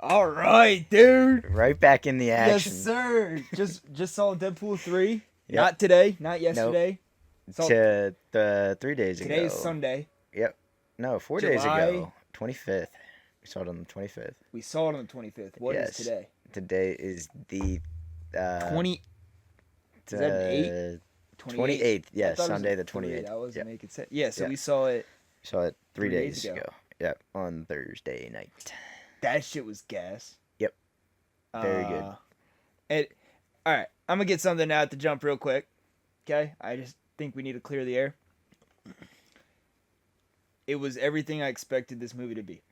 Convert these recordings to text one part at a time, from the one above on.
All right, dude. Right back in the action. Yes, sir. Just saw Deadpool 3. Yep. Not today. Not yesterday. Nope. To 3 days ago. Today is Sunday. Yep. No, 4 days ago. 25th. We saw it on the 25th. We saw it on the 25th. What is today? Today is the 20. Is that an 28th. Yes, Sunday the 28th. That wasn't making sense. Yeah, so we saw it. Saw it 3 days ago. Yep, on Thursday night. That shit was gas. Yep. Very good. All right, I'm gonna get something out to jump real quick. Okay, I just think we need to clear the air. It was everything I expected this movie to be.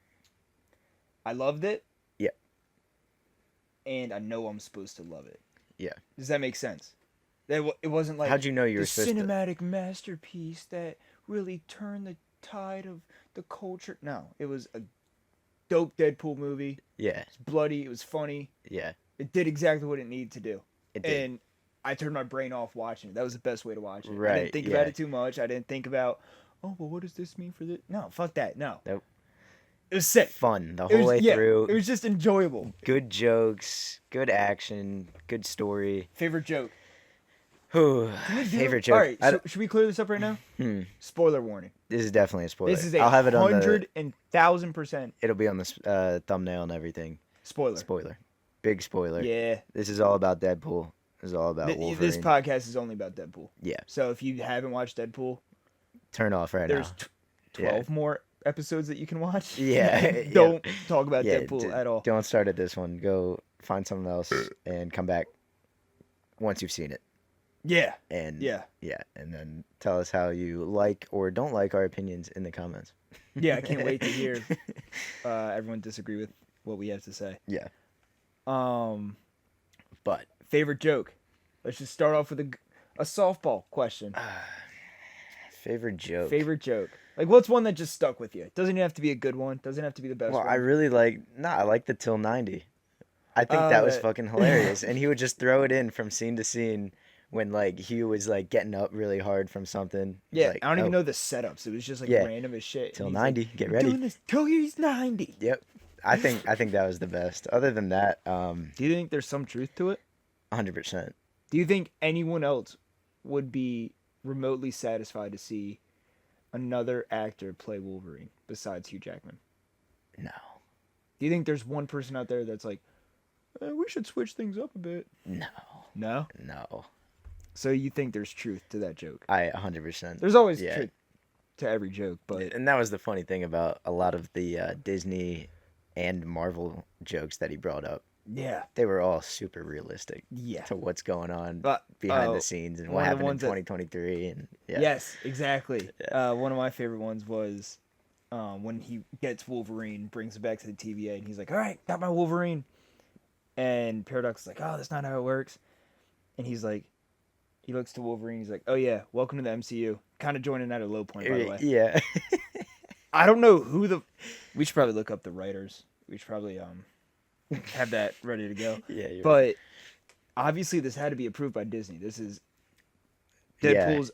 I loved it. Yeah. And I know I'm supposed to love it. Yeah. Does that make sense? It wasn't like how'd you know you were supposed cinematic masterpiece that really turned the tide of the culture. No, it was a dope Deadpool movie. Yeah. It's bloody. It was funny. Yeah. It did exactly what it needed to do. It did. And I turned my brain off watching it. That was the best way to watch it. Right. I didn't think about it too much. I didn't think about, oh, well, what does this mean for this? No, fuck that. No. Nope. It was sick. Fun the whole way through. It was just enjoyable. Good jokes, good action, good story. Favorite joke? Favorite joke. All right, so should we clear this up right now? Spoiler warning. This is definitely a spoiler. This is I'll have it on 1,000%. It'll be on the thumbnail and everything. Spoiler. Big spoiler. Yeah. This is all about Deadpool. This is all about Wolverine. This podcast is only about Deadpool. Yeah. So if you haven't watched Deadpool, turn off right there's now. 12 more episodes that you can watch. Yeah. Don't talk about Deadpool at all. Don't start at this one. Go find something else and come back once you've seen it. Yeah. And and then tell us how you like or don't like our opinions in the comments. Yeah, I can't wait to hear everyone disagree with what we have to say. Yeah. But favorite joke. Let's just start off with a softball question. Favorite joke. Like, what's one that just stuck with you? It doesn't even have to be a good one. Doesn't have to be the best one. I really I like the till 90. I think that was fucking hilarious. And he would just throw it in from scene to scene when, like, he was, like, getting up really hard from something. Yeah, like, I don't even know the setups. It was just, like, random as shit. Till 90. Like, get ready. Doing this till he's 90. Yep. I think that was the best. Other than that, do you think there's some truth to it? 100%. Do you think anyone else would be remotely satisfied to see another actor play Wolverine besides Hugh Jackman? No. Do you think there's one person out there that's like, we should switch things up a bit? No. No? No. So you think there's truth to that joke? 100%. There's always truth to every joke, but... And that was the funny thing about a lot of the Disney and Marvel jokes that he brought up. Yeah. They were all super realistic. Yeah. To what's going on behind the scenes and what happened in 2023. And Yes, exactly. Yeah. One of my favorite ones was when he gets Wolverine, brings it back to the TVA, and he's like, all right, got my Wolverine. And Paradox is like, oh, that's not how it works. And he's like, he looks to Wolverine, he's like, oh yeah, welcome to the MCU. Kind of joining at a low point, by the way. Yeah. I don't know who we should probably look up the writers. We should probably have that ready to go. Yeah. But obviously this had to be approved by Disney. This is Deadpool's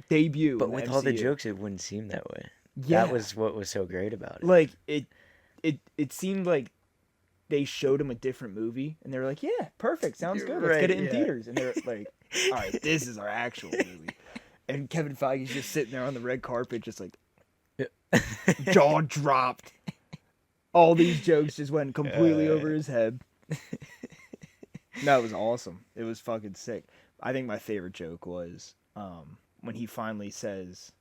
debut. But with all the jokes, it wouldn't seem that way. Yeah. That was what was so great about it. Like it seemed like they showed him a different movie and they were like, yeah, perfect, sounds good. Let's get it in theaters. And they're like, all right, this is our actual movie. And Kevin Feige's just sitting there on the red carpet, just like jaw dropped. All these jokes just went completely over his head. That was awesome. It was fucking sick. I think my favorite joke was when he finally says,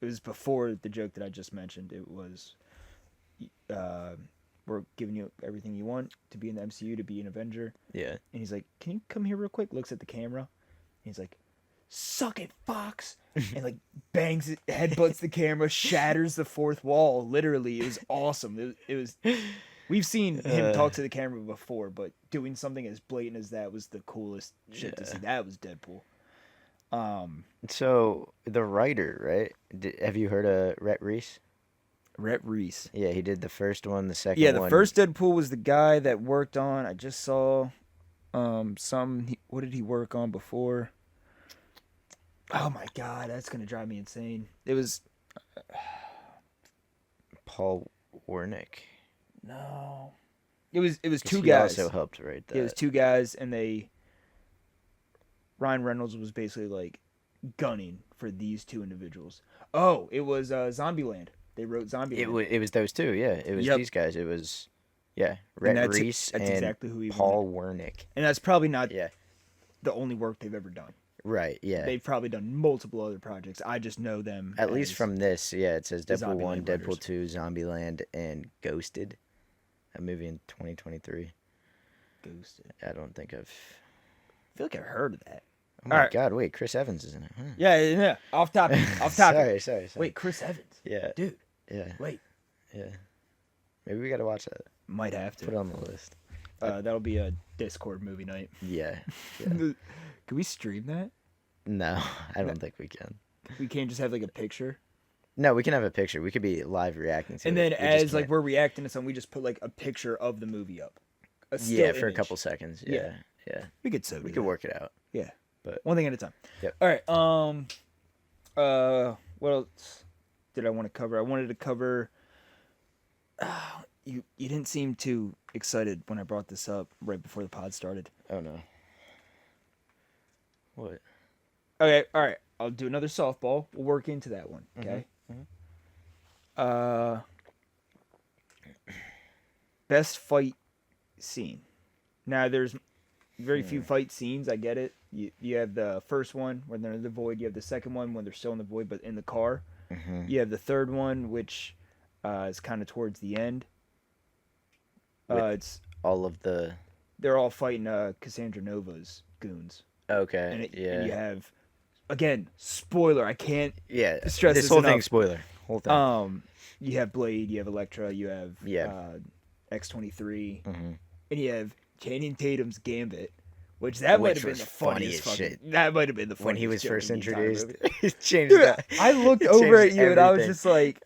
it was before the joke that I just mentioned. It was, we're giving you everything you want to be in the MCU, to be an Avenger. Yeah. And he's like, can you come here real quick? Looks at the camera. And he's like, suck it, Fox. And like bangs it, headbutts the camera, shatters the fourth wall. Literally, it was awesome. It was. We've seen him talk to the camera before, but doing something as blatant as that was the coolest shit to see. That was Deadpool. So the writer, right? Have you heard of Rhett Reese? Rhett Reese. Yeah, he did the first one, the second one. Yeah, the first Deadpool was the guy that worked on. I just saw what did he work on before? Oh my god, that's gonna drive me insane. It was Paul Wernick. No. It was two he guys. also helped write that. It was two guys, and Ryan Reynolds was basically like gunning for these two individuals. Oh, it was Zombieland. They wrote Zombieland. It was those two, yeah. It was these guys. It was, Rhett Reese that's and exactly who he Paul Wernick. And that's probably not Yeah. the only work they've ever done. Right, yeah. They've probably done multiple other projects. I just know them. At least from this, it says Deadpool 1, Zombieland Deadpool writers. 2, Zombieland, and Ghosted. A movie in 2023. Ghosted. I don't think I've... I feel like I've heard of that. Oh my god, wait, Chris Evans is in it, huh? Yeah. Off topic. Sorry. Wait, Chris Evans. Yeah. Dude. Yeah. Wait. Yeah. Maybe we gotta watch that. Might have to. Put it on the list. That'll be a Discord movie night. Yeah. Can we stream that? No, I don't think we can. We can't just have like a picture. No, we can have a picture. We could be live reacting to And it. then as like we're reacting to something, we just put like a picture of the movie up. A still Yeah, for a image. couple seconds. Yeah. We could We could work it out. Yeah. But one thing at a time. Yep. All right. What else did I want to cover? I wanted to cover. You didn't seem too excited when I brought this up right before the pod started. Oh no. What? Okay. All right. I'll do another softball. We'll work into that one. Okay. Best fight scene. Now there's very few fight scenes. I get it. You have the first one when they're in the void. You have the second one when they're still in the void but in the car. You have the third one which is kind of towards the end. It's all of the. They're all fighting Cassandra Nova's goons. Okay. And you have, again, spoiler. I can't. Yeah. Stress this whole enough. thing spoiler. Whole thing. You have Blade. You have Elektra. You have X-23, and you have Channing Tatum's Gambit, which might have been the funniest shit. That might have been the funniest. When he was first introduced, he changed Dude, that. I looked over at you and I was just like,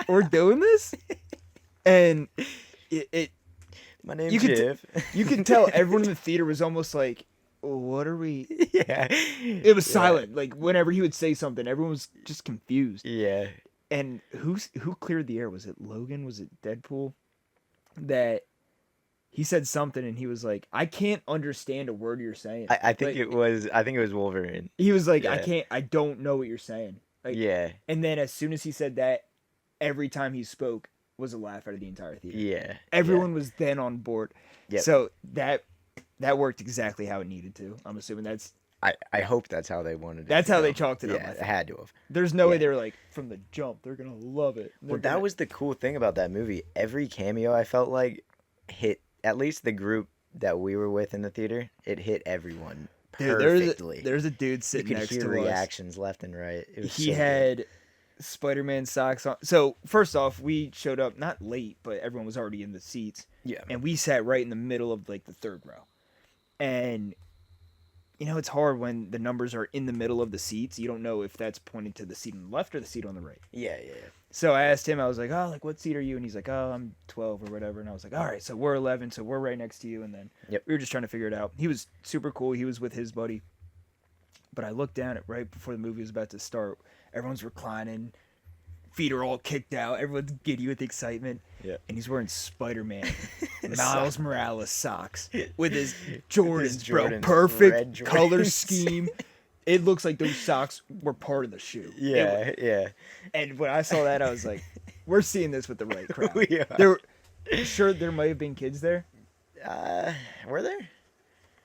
"We're doing this," and it My name's you Jeff. You could tell everyone in the theater was almost like, "What are we?" Yeah. It was silent. Like whenever he would say something, everyone was just confused. Yeah. And who cleared the air? Was it Logan? Was it Deadpool? That he said something and he was like, "I can't understand a word you're saying." I think it was Wolverine. He was like, I don't know what you're saying. Like, yeah. And then as soon as he said that, every time he spoke was a laugh out of the entire theater. Yeah. Everyone was then on board. Yep. So that worked exactly how it needed to. I'm assuming that's. I hope that's how they wanted it. That's how they chalked it up. Yeah, it had to have. There's no way they were like, from the jump, they're going to love it. Well, that was the cool thing about that movie. Every cameo, I felt like, hit, at least the group that we were with in the theater, it hit everyone perfectly. Dude, there's a dude sitting next to us. You could hear reactions left and right. It was he had Spider-Man socks on. So, first off, we showed up, not late, but everyone was already in the seats. Yeah. And we sat right in the middle of, like, the third row. And... You know, it's hard when the numbers are in the middle of the seats. You don't know if that's pointing to the seat on the left or the seat on the right. Yeah. So I asked him, I was like, "Oh, like, what seat are you?" And he's like, "Oh, I'm 12 or whatever." And I was like, "All right, so we're 11, so we're right next to you." And then we were just trying to figure it out. He was super cool. He was with his buddy. But I looked down at right before the movie was about to start. Everyone's reclining. Feet are all kicked out. Everyone's giddy with excitement. Yeah. And he's wearing Spider-Man Miles Morales socks with his Jordans, bro. Perfect color scheme. It looks like those socks were part of the shoe. Yeah. And when I saw that, I was like, we're seeing this with the right crowd. We are. There might have been kids there. Were there?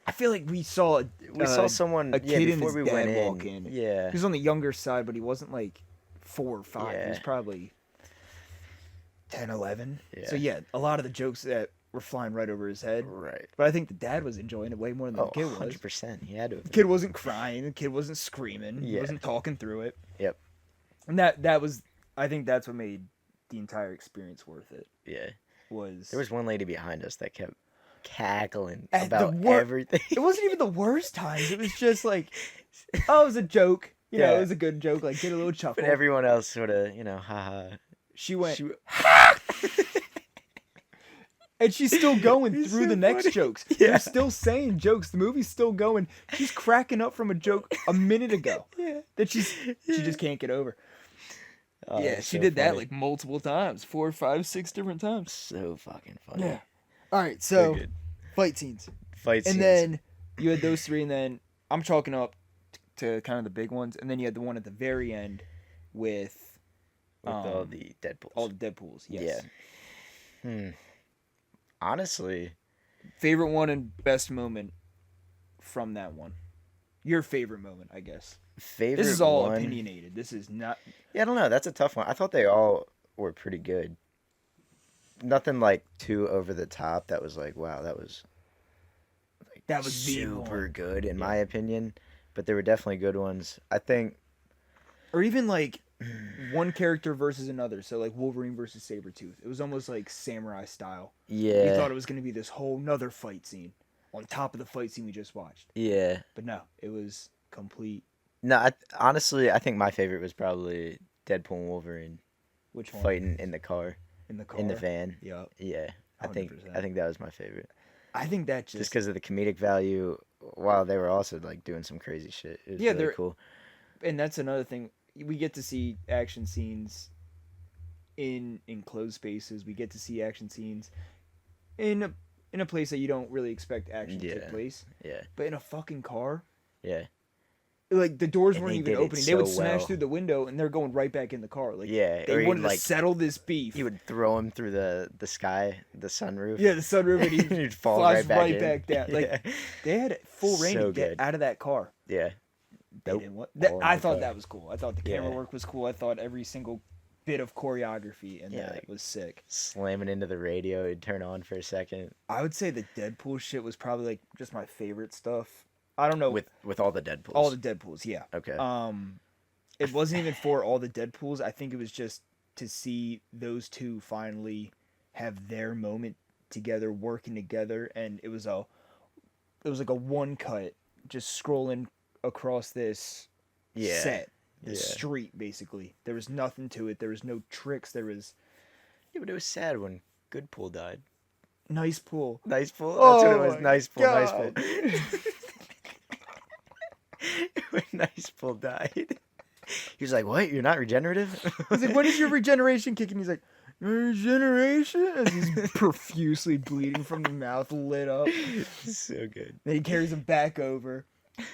I feel like we saw someone a kid and before his we dad went walk in. Yeah. He was on the younger side, but he wasn't like 4 or 5. Yeah. He was probably 10, 11. Yeah. So yeah, a lot of the jokes that were flying right over his head. Right. But I think the dad was enjoying it way more than the kid was. 100%. He had to. The kid wasn't crying. The kid wasn't screaming. He wasn't talking through it. Yep. And that was, I think that's what made the entire experience worth it. Yeah. Was there was one lady behind us that kept cackling At about everything. It wasn't even the worst times. It was just like, oh, it was a joke. You know, it was a good joke. Like, get a little chuckle. But everyone else sort of, haha. She went, and she's still going through the next jokes. Yeah. They're still saying jokes. The movie's still going. She's cracking up from a joke a minute ago that she just can't get over. Oh, yeah, she did that like multiple times, 4, 5, 6 different times. So fucking funny. Yeah. All right, so good. fight scenes. Fight scenes. And then you had those three, and then I'm chalking up to kind of the big ones, and then you had the one at the very end with all the Deadpools. All the Deadpools, yes. Yeah. Honestly, favorite one and best moment from that one. Your favorite moment, I guess. This is all opinionated. This is not. Yeah, I don't know. That's a tough one. I thought they all were pretty good. Nothing like too over the top. That was like, wow, that was super good in my opinion. But there were definitely good ones. I think, or even like one character versus another. So like Wolverine versus Sabretooth. It was almost like samurai style. Yeah. You thought it was going to be this whole nother fight scene on top of the fight scene we just watched. Yeah. But no, it was complete. No, honestly, I think my favorite was probably Deadpool and Wolverine. Which one? Fighting in the car. In the car. In the van. Yep. Yeah. 100%. I think that was my favorite. I think that just because of the comedic value, while they were also like doing some crazy shit. It was really cool. And that's another thing. We get to see action scenes in enclosed spaces. We get to see action scenes in a place that you don't really expect action to take place. Yeah. But in a fucking car. Yeah. Like the doors weren't even opening. They would smash through the window and they're going right back in the car. Like they wanted to settle this beef. He would throw him through the sky, the sunroof. Yeah, the sunroof, and he'd fall right back down. Like they had full reign to get out of that car. Yeah. I thought that was cool. I thought the camera work was cool. I thought every single bit of choreography and that was sick. Slamming into the radio, it'd turn on for a second. I would say the Deadpool shit was probably like just my favorite stuff. I don't know. With all the Deadpools. All the Deadpools, yeah. Okay. It wasn't even for all the Deadpools. I think it was just to see those two finally have their moment together, working together, and it was like a one cut, just scrolling across this set, this street, basically. There was nothing to it. There was no tricks. There was. Yeah, but it was sad when Goodpool died. Nice Pool. Nice Pool. That's what it was. Nice Pool. God. Nice Pool. When Nice Pool died, he was like, "What? You're not regenerative?" He's like, "When is your regeneration kicking?" He's like, "Regeneration?" As he's profusely bleeding from the mouth, lit up. So good. Then he carries him back over,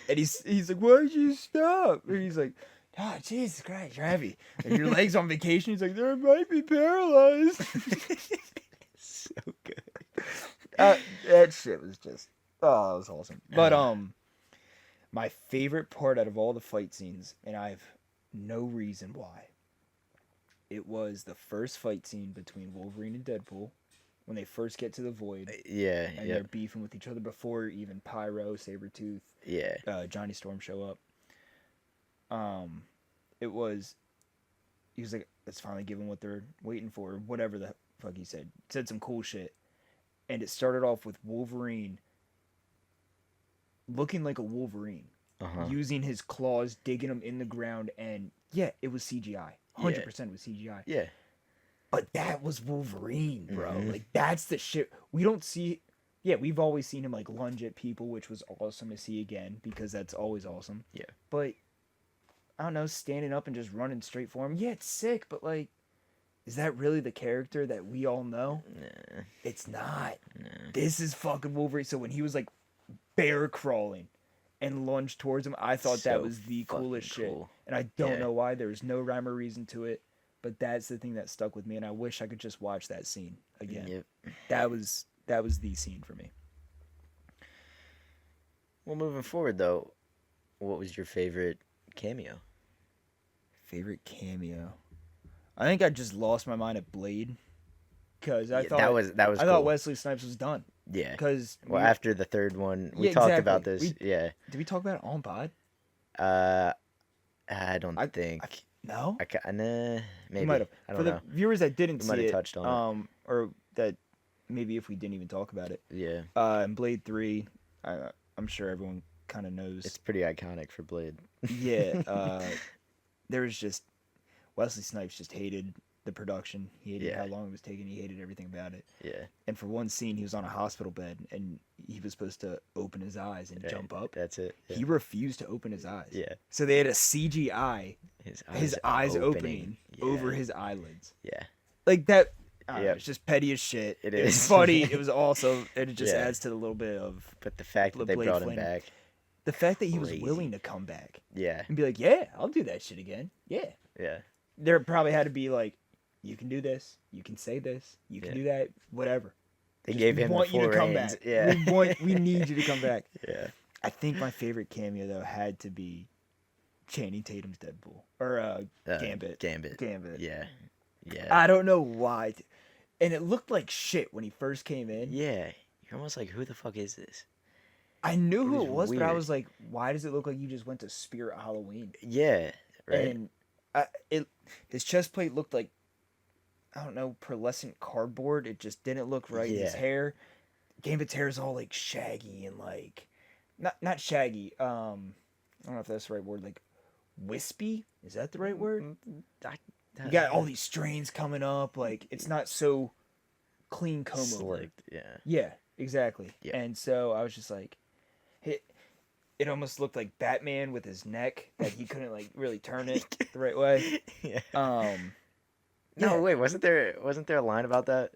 and he's like, "Why'd you stop?" And he's like, "Oh, Jesus Christ, you're heavy. Like, your leg's on vacation." He's like, "There might be paralyzed." So good. That shit was just, that was awesome. But my favorite part out of all the fight scenes, and I have no reason why, it was the first fight scene between Wolverine and Deadpool when they first get to the Void. Yeah, and they're beefing with each other before even Pyro, Sabretooth, Johnny Storm show up. He was like, let's finally give them what they're waiting for, whatever the fuck he said. Said some cool shit. And it started off with Wolverine looking like a Wolverine, using his claws, digging them in the ground, and it was CGI. 100% was CGI. Yeah. But that was Wolverine, bro. Mm-hmm. Like, that's the shit. We don't see... Yeah, we've always seen him, like, lunge at people, which was awesome to see again, because that's always awesome. Yeah. But, I don't know, standing up and just running straight for him. Yeah, it's sick, but, like, is that really the character that we all know? Nah. It's not. Nah. This is fucking Wolverine. So when he was, like, bear crawling and lunged towards him, I thought that was the coolest shit. And I don't know why. There was no rhyme or reason to it. But that's the thing that stuck with me, and I wish I could just watch that scene again. Yep. That was the scene for me. Well, moving forward, though, what was your favorite cameo? Favorite cameo? I think I just lost my mind at Blade. Because I thought that was I thought Wesley Snipes was done. Yeah. Because after the third one, we talked about this. Did we talk about it on pod? I don't think. No. Maybe. We might have. I don't know. For the viewers that didn't see it, might have touched on it. Or that maybe if we didn't even talk about it. Yeah. In Blade 3, I'm sure everyone kind of knows. It's pretty iconic for Blade. Yeah. There was just Wesley Snipes just hated the production. He hated how long it was taking. He hated everything about it. Yeah. And for one scene, he was on a hospital bed, and he was supposed to open his eyes and jump up. That's it. Yeah. He refused to open his eyes. Yeah. So they had a CGI his eyes opening over his eyelids. Yeah. Like that. It's just petty as shit. It was is. funny. It was awesome. And it just adds to the little bit of. But the fact that they brought him back. The fact that he was willing to come back. Yeah. And be like, yeah, I'll do that shit again. Yeah. Yeah. There probably had to be like, you can do this. You can say this. You can do that. Whatever. They gave him the full reins. Yeah. We need you to come back. Yeah. I think my favorite cameo though had to be Channing Tatum's Deadpool or Gambit. Gambit. Yeah. Yeah. I don't know why, and it looked like shit when he first came in. Yeah. You're almost like, who the fuck is this? I knew who it was, but I was like, why does it look like you just went to Spirit Halloween? Yeah. Right. And his chest plate looked like, I don't know, pearlescent cardboard. It just didn't look right. Yeah. His hair, Gambit's hair is all like shaggy and like, not shaggy. I don't know if that's the right word. Like, wispy. Is that the right word? You got all these strains coming up. Like, it's not so clean comb over. Slicked. Yeah. Yeah. Exactly. Yeah. And so I was just like, it almost looked like Batman with his neck that he couldn't like really turn it the right way. Yeah. No, wait, wasn't there a line about that?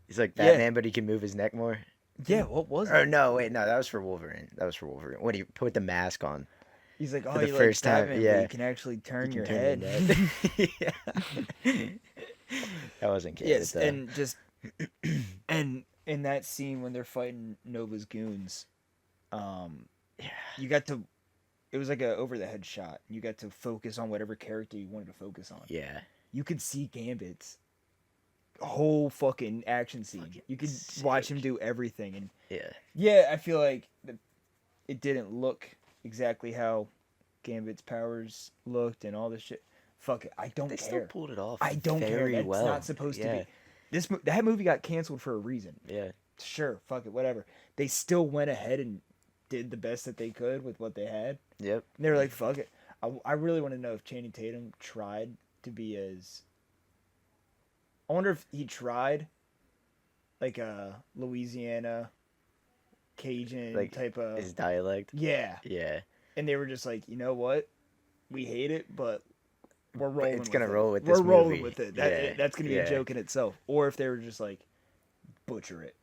He's like Batman, but he can move his neck more. Yeah, what was it? Or no, wait, no, that was for Wolverine. When he put the mask on. He's like, oh, for the you first like time, Batman, yeah. but you can actually turn your head. Yeah. That wasn't canon. Yes, and just and in that scene when they're fighting Nova's goons, you got to. It was like a over the head shot. You got to focus on whatever character you wanted to focus on. Yeah. You could see Gambit's whole fucking action scene. You could watch him do everything, and yeah, I feel like it didn't look exactly how Gambit's powers looked and all this shit. Fuck it, I don't care. They still pulled it off. I don't care. That's well. not supposed to be. That movie got canceled for a reason. Yeah. Sure, fuck it, whatever. They still went ahead and did the best that they could with what they had. Yep. And they were like, fuck it. I really want to know if Channing Tatum tried to be as... I wonder if he tried like a Louisiana Cajun like type of... his dialect? Yeah. Yeah. And they were just like, you know what? We hate it, but we're rolling with it. It's going to roll with this We're movie. rolling with it. That's going to be a joke in itself. Or if they were just like, butcher it.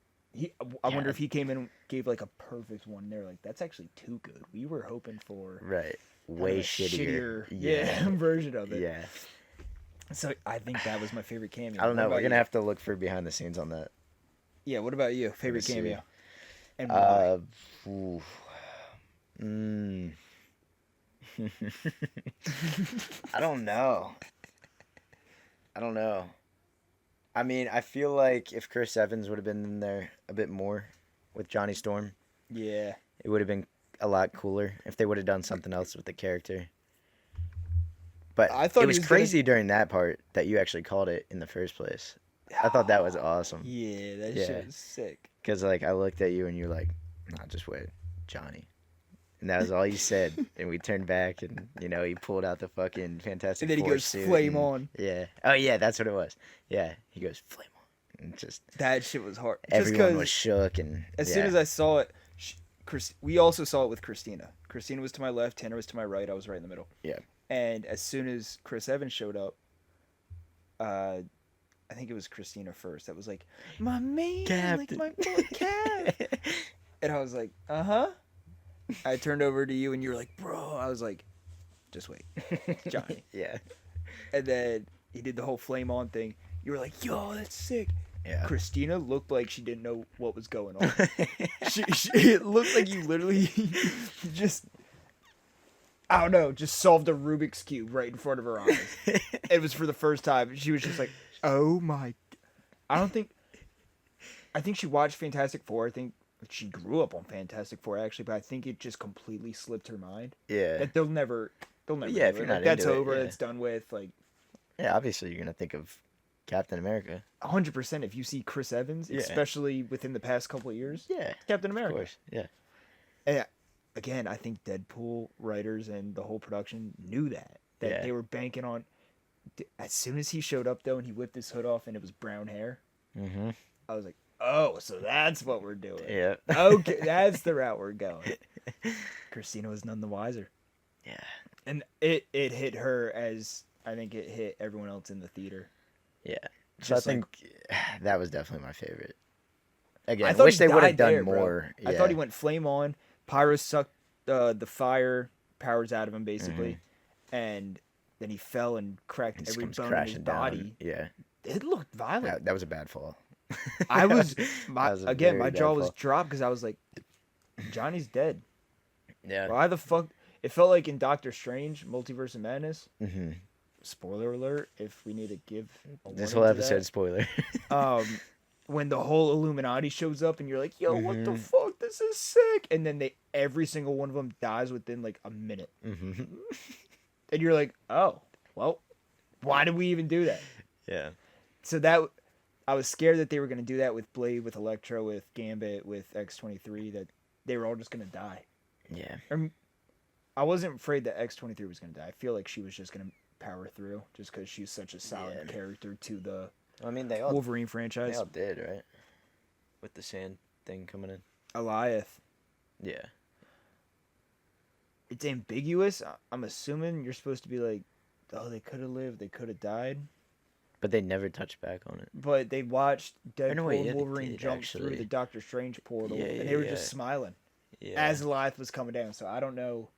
I wonder if he came in and gave like a perfect one. And they're like, that's actually too good. We were hoping for way shittier version of it. Yeah. So I think that was my favorite cameo. I don't know. We're gonna have to look for behind the scenes on that. Yeah. What about you? Favorite cameo? And why? I don't know. I mean, I feel like if Chris Evans would have been in there a bit more with Johnny Storm, it would have been a lot cooler if they would have done something else with the character. But I thought it was crazy during that part that you actually called it in the first place. I thought that was awesome. Yeah, that shit was sick. Because like I looked at you and you're like, "Nah, just wait, Johnny." And that was all you said. And we turned back and, he pulled out the fucking Fantastic Four and then he goes, suit flame on. Yeah. Oh, yeah, that's what it was. Yeah. He goes, flame on. And just... That shit was hard. Everyone was shook. And as soon as I saw it, we also saw it with Christina. Christina was to my left, Tanner was to my right. I was right in the middle. Yeah. And as soon as Chris Evans showed up, I think it was Christina first. That was like, my man, Captain. like my boy Cap. And I was like, uh-huh. I turned over to you and you were like, bro. I was like, just wait, Johnny. Yeah. And then he did the whole flame on thing. You were like, yo, that's sick. Yeah. Christina looked like she didn't know what was going on. It looked like you literally just, I don't know, just solved a Rubik's Cube right in front of her eyes. It was for the first time. She was just like, oh my. I think she watched Fantastic Four. I think she grew up on Fantastic Four actually, but I think it just completely slipped her mind. Yeah. That they'll never if you're not that's into over, it, it's done with. Like, yeah, obviously you're gonna think of Captain America. 100%. If you see Chris Evans, especially within the past couple of years, Captain America. Of course, yeah. And again, I think Deadpool writers and the whole production knew that they were banking on. As soon as he showed up though, and he whipped his hood off, and it was brown hair, I was like, oh, so that's what we're doing. Yeah. Okay, that's the route we're going. Christina was none the wiser. Yeah. And it hit her as I think it hit everyone else in the theater. Yeah. So I think that was definitely my favorite. Again, I wish they would have done more. Yeah. I thought he went flame on. Pyro sucked the fire powers out of him, basically. And then he fell and cracked every bone in his body. Yeah. It looked violent. That was a bad fall. My jaw was dropped because I was like, Johnny's dead. Yeah. Why the fuck? It felt like in Doctor Strange, Multiverse of Madness. Mm-hmm. Spoiler alert, if we need to give this whole episode spoiler. When the whole Illuminati shows up and you're like, yo, what the fuck? This is sick. And then every single one of them dies within like a minute. Mm-hmm. And you're like, oh, well, why did we even do that? Yeah. So I was scared that they were going to do that with Blade, with Electro, with Gambit, with X-23, that they were all just going to die. Yeah. I wasn't afraid that X-23 was going to die. I feel like she was just going to power through just because she's such a solid character to the Wolverine franchise. They all did, right? With the sand thing coming in. Eliath. Yeah. It's ambiguous. I'm assuming you're supposed to be like, oh, they could have lived, they could have died. But they never touched back on it. But they watched Deadpool Wolverine jump through the Doctor Strange portal, and they were just smiling as Eliath was coming down. So I don't know.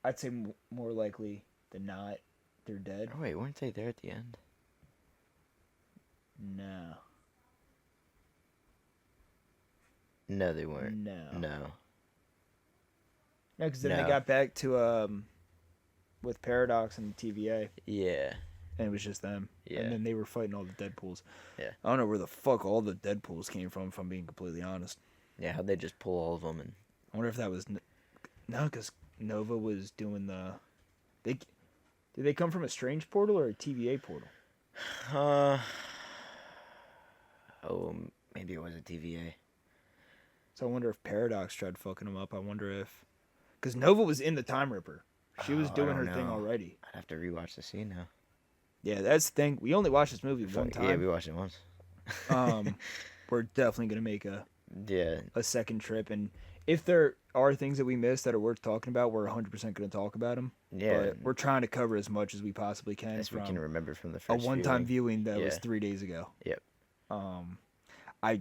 I'd say more likely than not, they're dead. Oh, wait, weren't they there at the end? No. No, they weren't. No. No, because then they got back to with Paradox and TVA. Yeah. And it was just them. Yeah. And then they were fighting all the Deadpools. Yeah. I don't know where the fuck all the Deadpools came from, if I'm being completely honest. Yeah, how'd they just pull all of them? And I wonder if that was... No, because Nova was doing the... Did they come from a Strange portal or a TVA portal? Maybe it was a TVA. So I wonder if Paradox tried fucking them up. I wonder if... Because Nova was in the Time Ripper. She was doing her thing already. I'd have to rewatch the scene now. Yeah, that's the thing. We only watched this movie one time. Yeah, we watched it once. We're definitely going to make a second trip. And if there are things that we missed that are worth talking about, we're 100% going to talk about them. Yeah. But we're trying to cover as much as we possibly can. As we can remember from the first a one-time viewing that was 3 days ago. Yep. I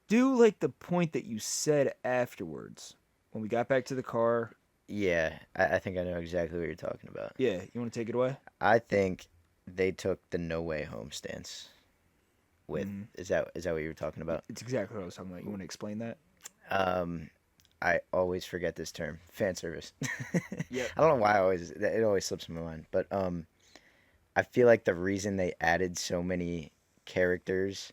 do like the point that you said afterwards. When we got back to the car. Yeah, I think I know exactly what you're talking about. Yeah, you want to take it away? I think they took the no way home stance. Is that what you were talking about? It's exactly what I was talking about. You want to explain that? I always forget this term, fan service. Yeah. I don't know why it always slips in my mind, but I feel like the reason they added so many characters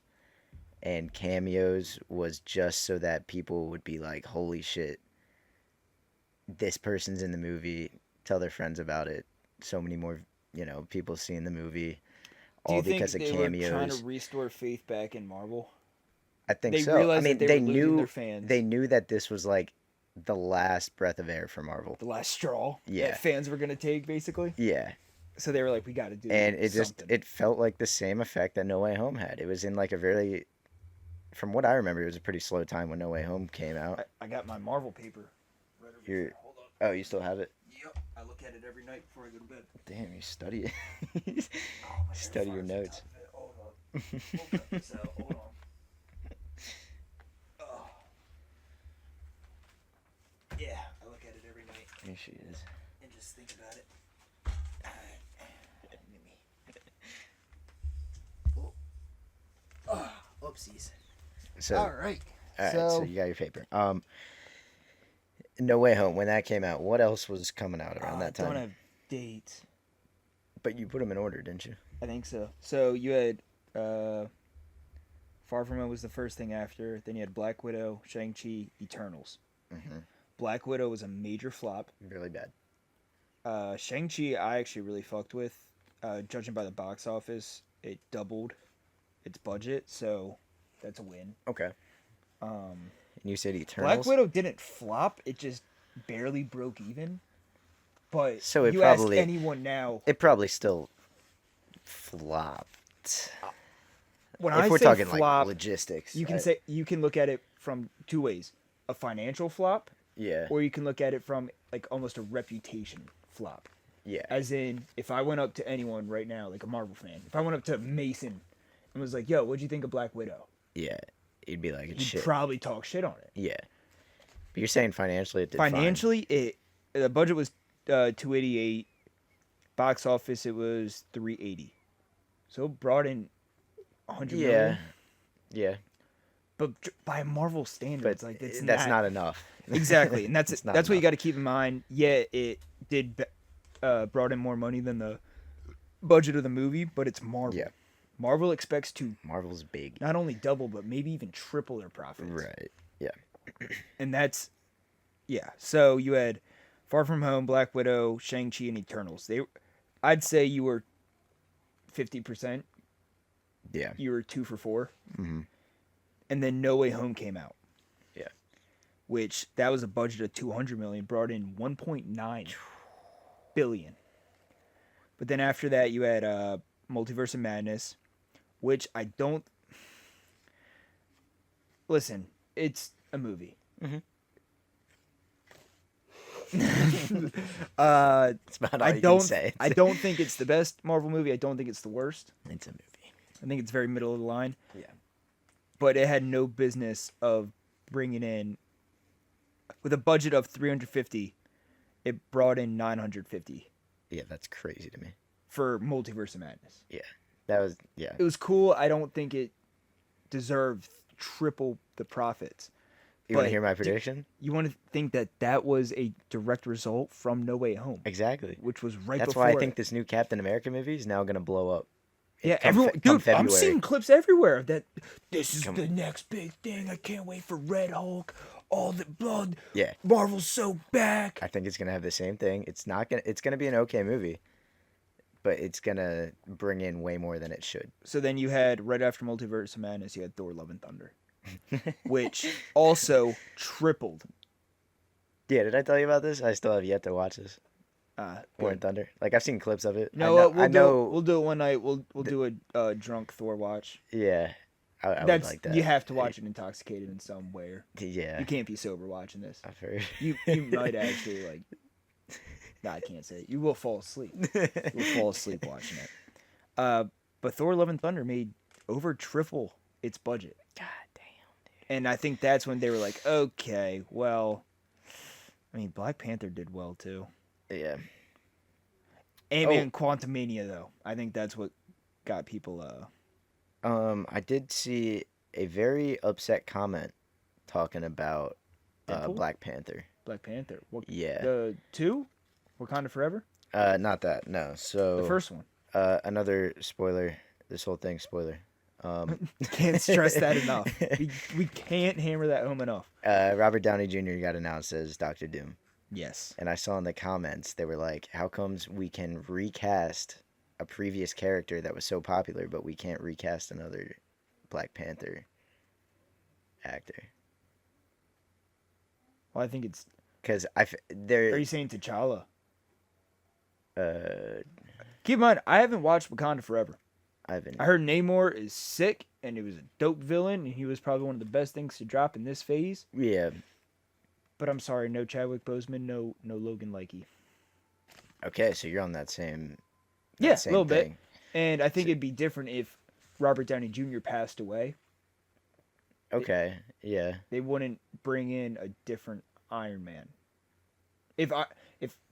and cameos was just so that people would be like, holy shit, this person's in the movie, tell their friends about it. So many more, people seeing the movie, all because of cameos. Do you think they were trying to restore faith back in Marvel? I think so. I mean, they knew that this was like the last breath of air for Marvel. The last straw that fans were going to take, basically? Yeah. So they were like, we got to do something. And it felt like the same effect that No Way Home had. It was in like a very, from what I remember, it was a pretty slow time when No Way Home came out. I got my Marvel paper. Hold on. Oh, you still have it? Yep. I look at it every night before I go to bed. Damn, you study it. Study your notes. Hold on. We'll cut this out. Hold on. Oh. Yeah, I look at it every night. Here she is. And just think about it. Oh, oopsies. So, all right. So you got your paper. No Way Home, when that came out, what else was coming out around that time? I don't have dates. But you put them in order, didn't you? I think so. So you had Far From Home was the first thing after. Then you had Black Widow, Shang-Chi, Eternals. Mm-hmm. Black Widow was a major flop. Really bad. Shang-Chi I actually really fucked with. Judging by the box office, it doubled its budget, so that's a win. Okay. And you said Eternals? Black Widow didn't flop. It just barely broke even. But so ask anyone now... It probably still flopped. If we're talking flop, like logistics. You can look at it from two ways. A financial flop. Yeah. Or you can look at it from like almost a reputation flop. Yeah. As in, if I went up to anyone right now, like a Marvel fan, if I went up to Mason and was like, "Yo, what'd you think of Black Widow?" Yeah, you'd be like, it's You'd shit. probably talk shit on it. Yeah, but you're saying financially it did fine. Financially, the budget was 288. Box office, it was 380. So it brought in 100 million. Yeah. But by Marvel standards, like that's not enough. Exactly, and that's enough. what you got to keep in mind. Yeah, it did brought in more money than the budget of the movie, but it's Marvel. Yeah. Marvel expects to Marvel's big. Not only double, but maybe even triple their profits. Right. Yeah. And that's So you had Far From Home, Black Widow, Shang-Chi, and Eternals. I'd say you were 50%. Yeah. You were 2 for 4. Mm-hmm. And then No Way Home came out. Yeah. Which that was a budget of 200 million, brought in 1.9 billion. But then after that, you had Multiverse of Madness, which I don't. Listen, it's a movie. Mm-hmm. That's about all you can say. I don't think it's the best Marvel movie. I don't think it's the worst. It's a movie. I think it's very middle of the line. Yeah. But it had no business of bringing in, with a budget of 350, it brought in 950. Yeah, that's crazy to me. For Multiverse of Madness. Yeah. That was, yeah. It was cool. I don't think it deserved triple the profits. You want to hear my prediction? You want to think that was a direct result from No Way Home. Exactly. Which was right That's before. That's why I think this new Captain America movie is now going to blow up. Yeah, everyone, dude, I'm seeing clips everywhere that this is the next big thing. I can't wait for Red Hulk. All the blood. Yeah. Marvel's so back. I think it's going to have the same thing. It's going to be an okay movie, but it's going to bring in way more than it should. So then you had, right after Multiverse of Madness, you had Thor: Love and Thunder. Which also tripled. Yeah, did I tell you about this? I still have yet to watch this. War and Thunder. Like, I've seen clips of it. No, we'll do it one night. We'll do a drunk Thor watch. Yeah, I would like that. You have to watch it intoxicated in some way. Yeah, you can't be sober watching this. I've heard. You might actually like. Nah, I can't say it. You will fall asleep. You'll fall asleep watching it. But Thor: Love and Thunder made over triple its budget. God damn, dude. And I think that's when they were like, okay, well, I mean, Black Panther did well too. Yeah. Ant-Man Quantumania, though. I think that's what got people. I did see a very upset comment talking about Black Panther. Black Panther. Yeah. The 2? Wakanda Forever? Not that. No. So the first one. Another spoiler. This whole thing spoiler. Can't stress that enough. We can't hammer that home enough. Robert Downey Jr. got announced as Dr. Doom. Yes. And I saw in the comments, they were like, how comes we can recast a previous character that was so popular, but we can't recast another Black Panther actor? Well, I think it's... Because Are you saying T'Challa? Keep in mind, I haven't watched Wakanda Forever. I haven't. I heard Namor is sick, and it was a dope villain, and he was probably one of the best things to drop in this phase. Yeah. But I'm sorry, no Chadwick Boseman, no Logan Likey. Okay, so you're on that same. Yeah, a little bit. And I think it'd be different if Robert Downey Jr. passed away. Okay, yeah. They wouldn't bring in a different Iron Man. If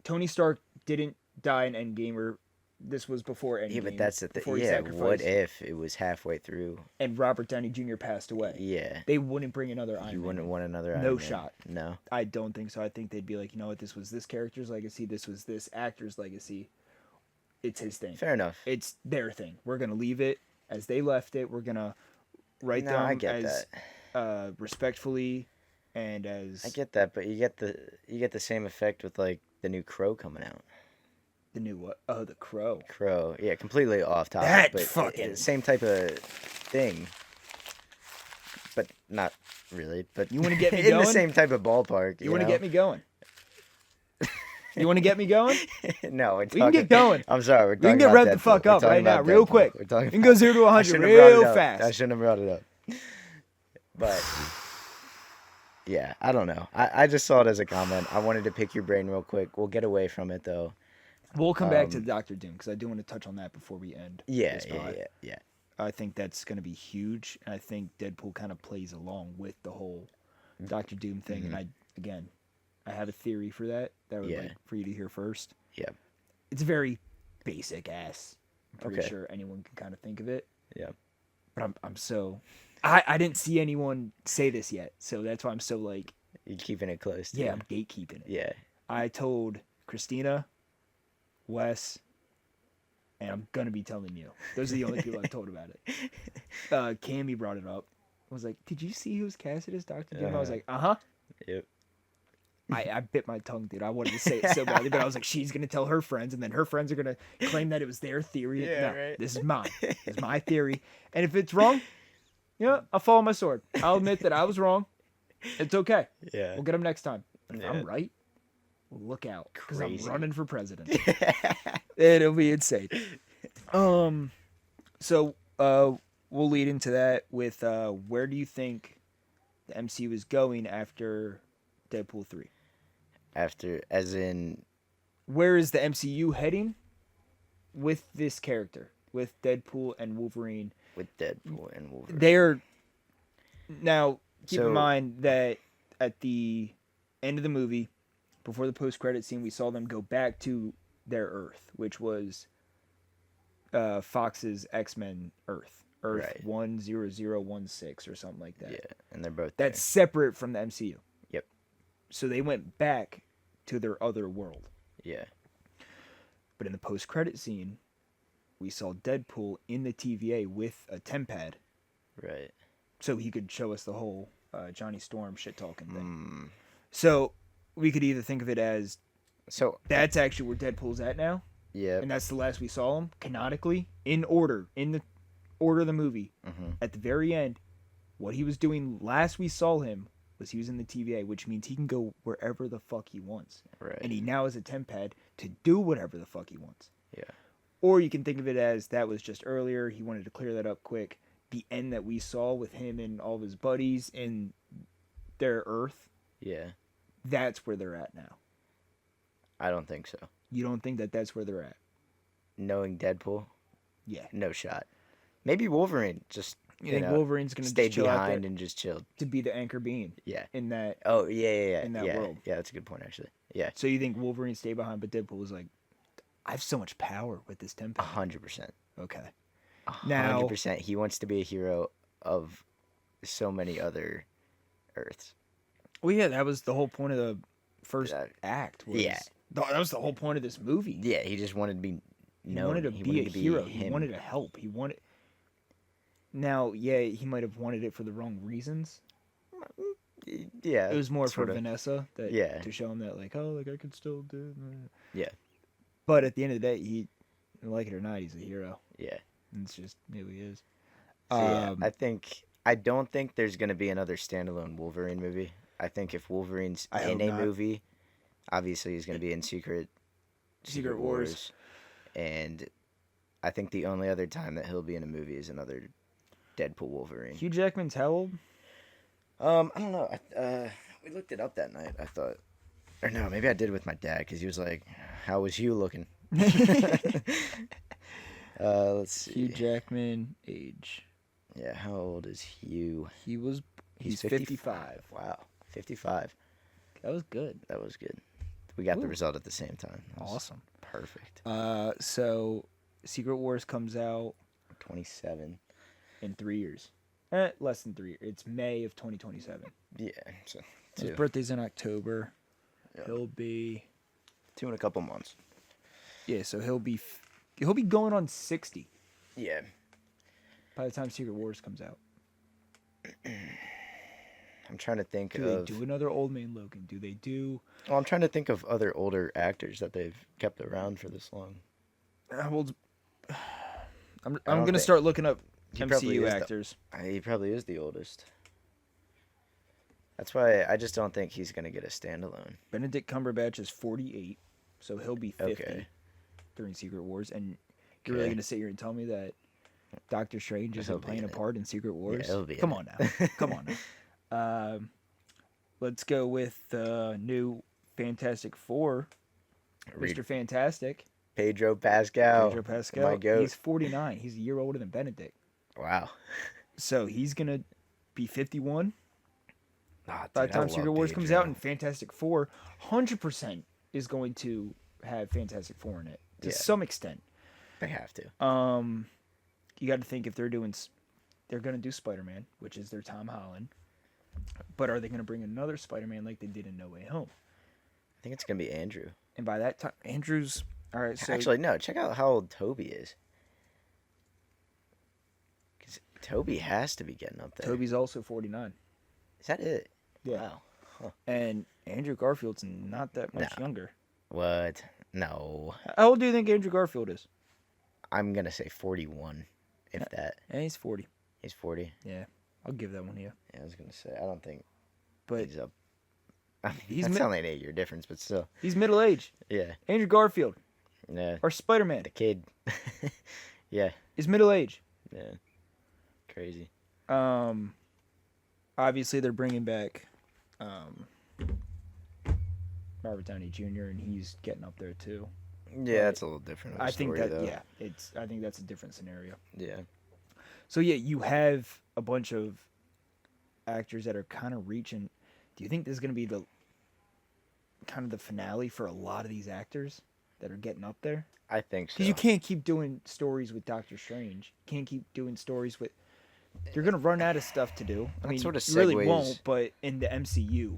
Tony Stark didn't die in Endgame, or this was before Endgame. Yeah, but that's the thing. Yeah, what if it was halfway through and Robert Downey Jr. passed away? Yeah, they wouldn't bring another Iron Man. You wouldn't want another Iron Man. No shot. No, I don't think so. I think they'd be like, you know what? This was this character's legacy. This was this actor's legacy. It's his thing. Fair enough. It's their thing. We're gonna leave it as they left it. We're gonna write them as respectfully and as. I get that, but you get the same effect with like the new Crow coming out. The new what? Oh, the Crow. Crow, yeah, completely off topic. But fucking same type of thing, but not really. But you want to get me in going? The same type of ballpark. You want to get me going? You want to get me going? No, we can get going. I'm sorry, we can get revved the fuck up right now, real quick. We can go 0 to 100 real fast. I shouldn't have brought it up. But yeah, I don't know. I just saw it as a comment. I wanted to pick your brain real quick. We'll get away from it though. We'll come back to Dr. Doom because I do want to touch on that before we end. Yeah. I think that's going to be huge. And I think Deadpool kind of plays along with the whole Doctor Doom thing. And I have a theory for that I would like for you to hear first. Yeah. It's very basic ass. I'm pretty sure anyone can kind of think of it. Yeah. But I'm so... I didn't see anyone say this yet. So that's why I'm so like... You're keeping it close. Yeah, I'm gatekeeping it. Yeah. I told Christina, Wes, and I'm going to be telling you. Those are the only people I've told about it. Cammy brought it up. I was like, did you see who's casted as Dr. Doom? I was like, uh-huh. Yep. I bit my tongue, dude. I wanted to say it so badly, but I was like, she's going to tell her friends, and then her friends are going to claim that it was their theory. Yeah, no, right. This is mine. This is my theory. And if it's wrong, I'll follow my sword. I'll admit that I was wrong. It's okay. Yeah. We'll get them next time. But if I'm right, look out. Because I'm running for president. It'll be insane. So we'll lead into that with where do you think the MCU is going after Deadpool 3? After, as in... Where is the MCU heading with this character? With Deadpool and Wolverine? With Deadpool and Wolverine. They're... Now, keep in mind that at the end of the movie, before the post-credit scene, we saw them go back to their Earth, which was Fox's X-Men Earth. Earth 10016 or something like that. Yeah, and they're both That's separate from the MCU. Yep. So they went back to their other world. Yeah. But in the post-credit scene, we saw Deadpool in the TVA with a tempad. Right. So he could show us the whole Johnny Storm shit-talking thing. So we could either think of it as that's actually where Deadpool's at now. Yeah. And that's the last we saw him, canonically, in the order of the movie. At the very end, what he was doing last we saw him was he was in the TVA, which means he can go wherever the fuck he wants. Right. And he now has a tempad to do whatever the fuck he wants. Yeah. Or you can think of it as that was just earlier. He wanted to clear that up quick. The end that we saw with him and all of his buddies in their Earth. Yeah. That's where they're at now. I don't think so. You don't think that that's where they're at? Knowing Deadpool? Yeah. No shot. Maybe Wolverine just you think Wolverine's going to stay behind and just chill to be the anchor being? Yeah. In that. Oh yeah. In that world. Yeah, that's a good point actually. Yeah. So you think Wolverine stay behind, but Deadpool was like, I have so much power with this tempo. 100%. Okay. 100%. He wants to be a hero of so many other Earths. Well, yeah, that was the whole point of the first act. Yeah. That was the whole point of this movie. Yeah, he just wanted to be known. He wanted to be a hero. He wanted to help. He wanted... Now, yeah, he might have wanted it for the wrong reasons. Yeah. It was more for Vanessa to show him that, like, I could still do it. Yeah. But at the end of the day, he, like it or not, he's a hero. Yeah. And it's just who he is. So, I don't think there's going to be another standalone Wolverine movie. I think if Wolverine's in a movie, obviously he's going to be in Secret Wars. And I think the only other time that he'll be in a movie is another Deadpool Wolverine. Hugh Jackman's how old? I don't know. We looked it up that night, I thought. Or no, maybe I did with my dad, because he was like, how was Hugh looking? Let's see. Hugh Jackman, age. Yeah, how old is Hugh? He's 55. Wow, 55. That was good. That was good. We got the result at the same time. Awesome. Perfect. So Secret Wars comes out 27 in 3 years. Less than 3 years. It's May of 2027. Yeah. So his birthday's in October. Yep. He'll be 2 in a couple months. Yeah, so he'll be going on 60. Yeah. By the time Secret Wars comes out. I'm trying to think Do they do another Old Man Logan? Do they do... Well, I'm trying to think of other older actors that they've kept around for this long. I'm going to start looking up MCU actors. He probably is the oldest. That's why I just don't think he's going to get a standalone. Benedict Cumberbatch is 48, so he'll be 50 during Secret Wars. And you're really going to sit here and tell me that Doctor Strange isn't playing a part in Secret Wars? Yeah, Come on now. Come on now. Let's go with new Fantastic Four. Mr. Fantastic. Pedro Pascal. My goat. He's 49. He's a year older than Benedict. Wow. So he's gonna be 51 Oh, by dude, the time Secret Wars comes out, and Fantastic Four 100% is going to have Fantastic Four in it to some extent. They have to. You got to think if they're gonna do Spider-Man, which is their Tom Holland, but are they gonna bring another Spider-Man like they did in No Way Home? I think it's gonna be Andrew. And by that time, Andrew's all right. So actually, no. Check out how old Toby is. Because Toby has to be getting up there. Toby's also 49. Is that it? Yeah. Wow. Huh. And Andrew Garfield's not that much younger. What? No. How old do you think Andrew Garfield is? I'm gonna say 41, if that. Yeah, he's 40. He's 40. Yeah, I'll give that one to you. Yeah, I was gonna say. I don't think. But he's up. That's only an 8-year difference, but still. He's middle aged. Yeah. Andrew Garfield. Yeah. Or Spider-Man. The kid. Yeah. Is middle aged. Yeah. Crazy. Obviously they're bringing back Robert Downey Jr. and he's getting up there too. Yeah, that's a little different. I think that though. I think that's a different scenario. Yeah. So yeah, you have a bunch of actors that are kind of reaching. Do you think this is going to be the kind of the finale for a lot of these actors that are getting up there? I think so. Because you can't keep doing stories with Doctor Strange. You can't keep doing stories with. You're going to run out of stuff to do. I mean, sort of you really segues- won't, but in the MCU,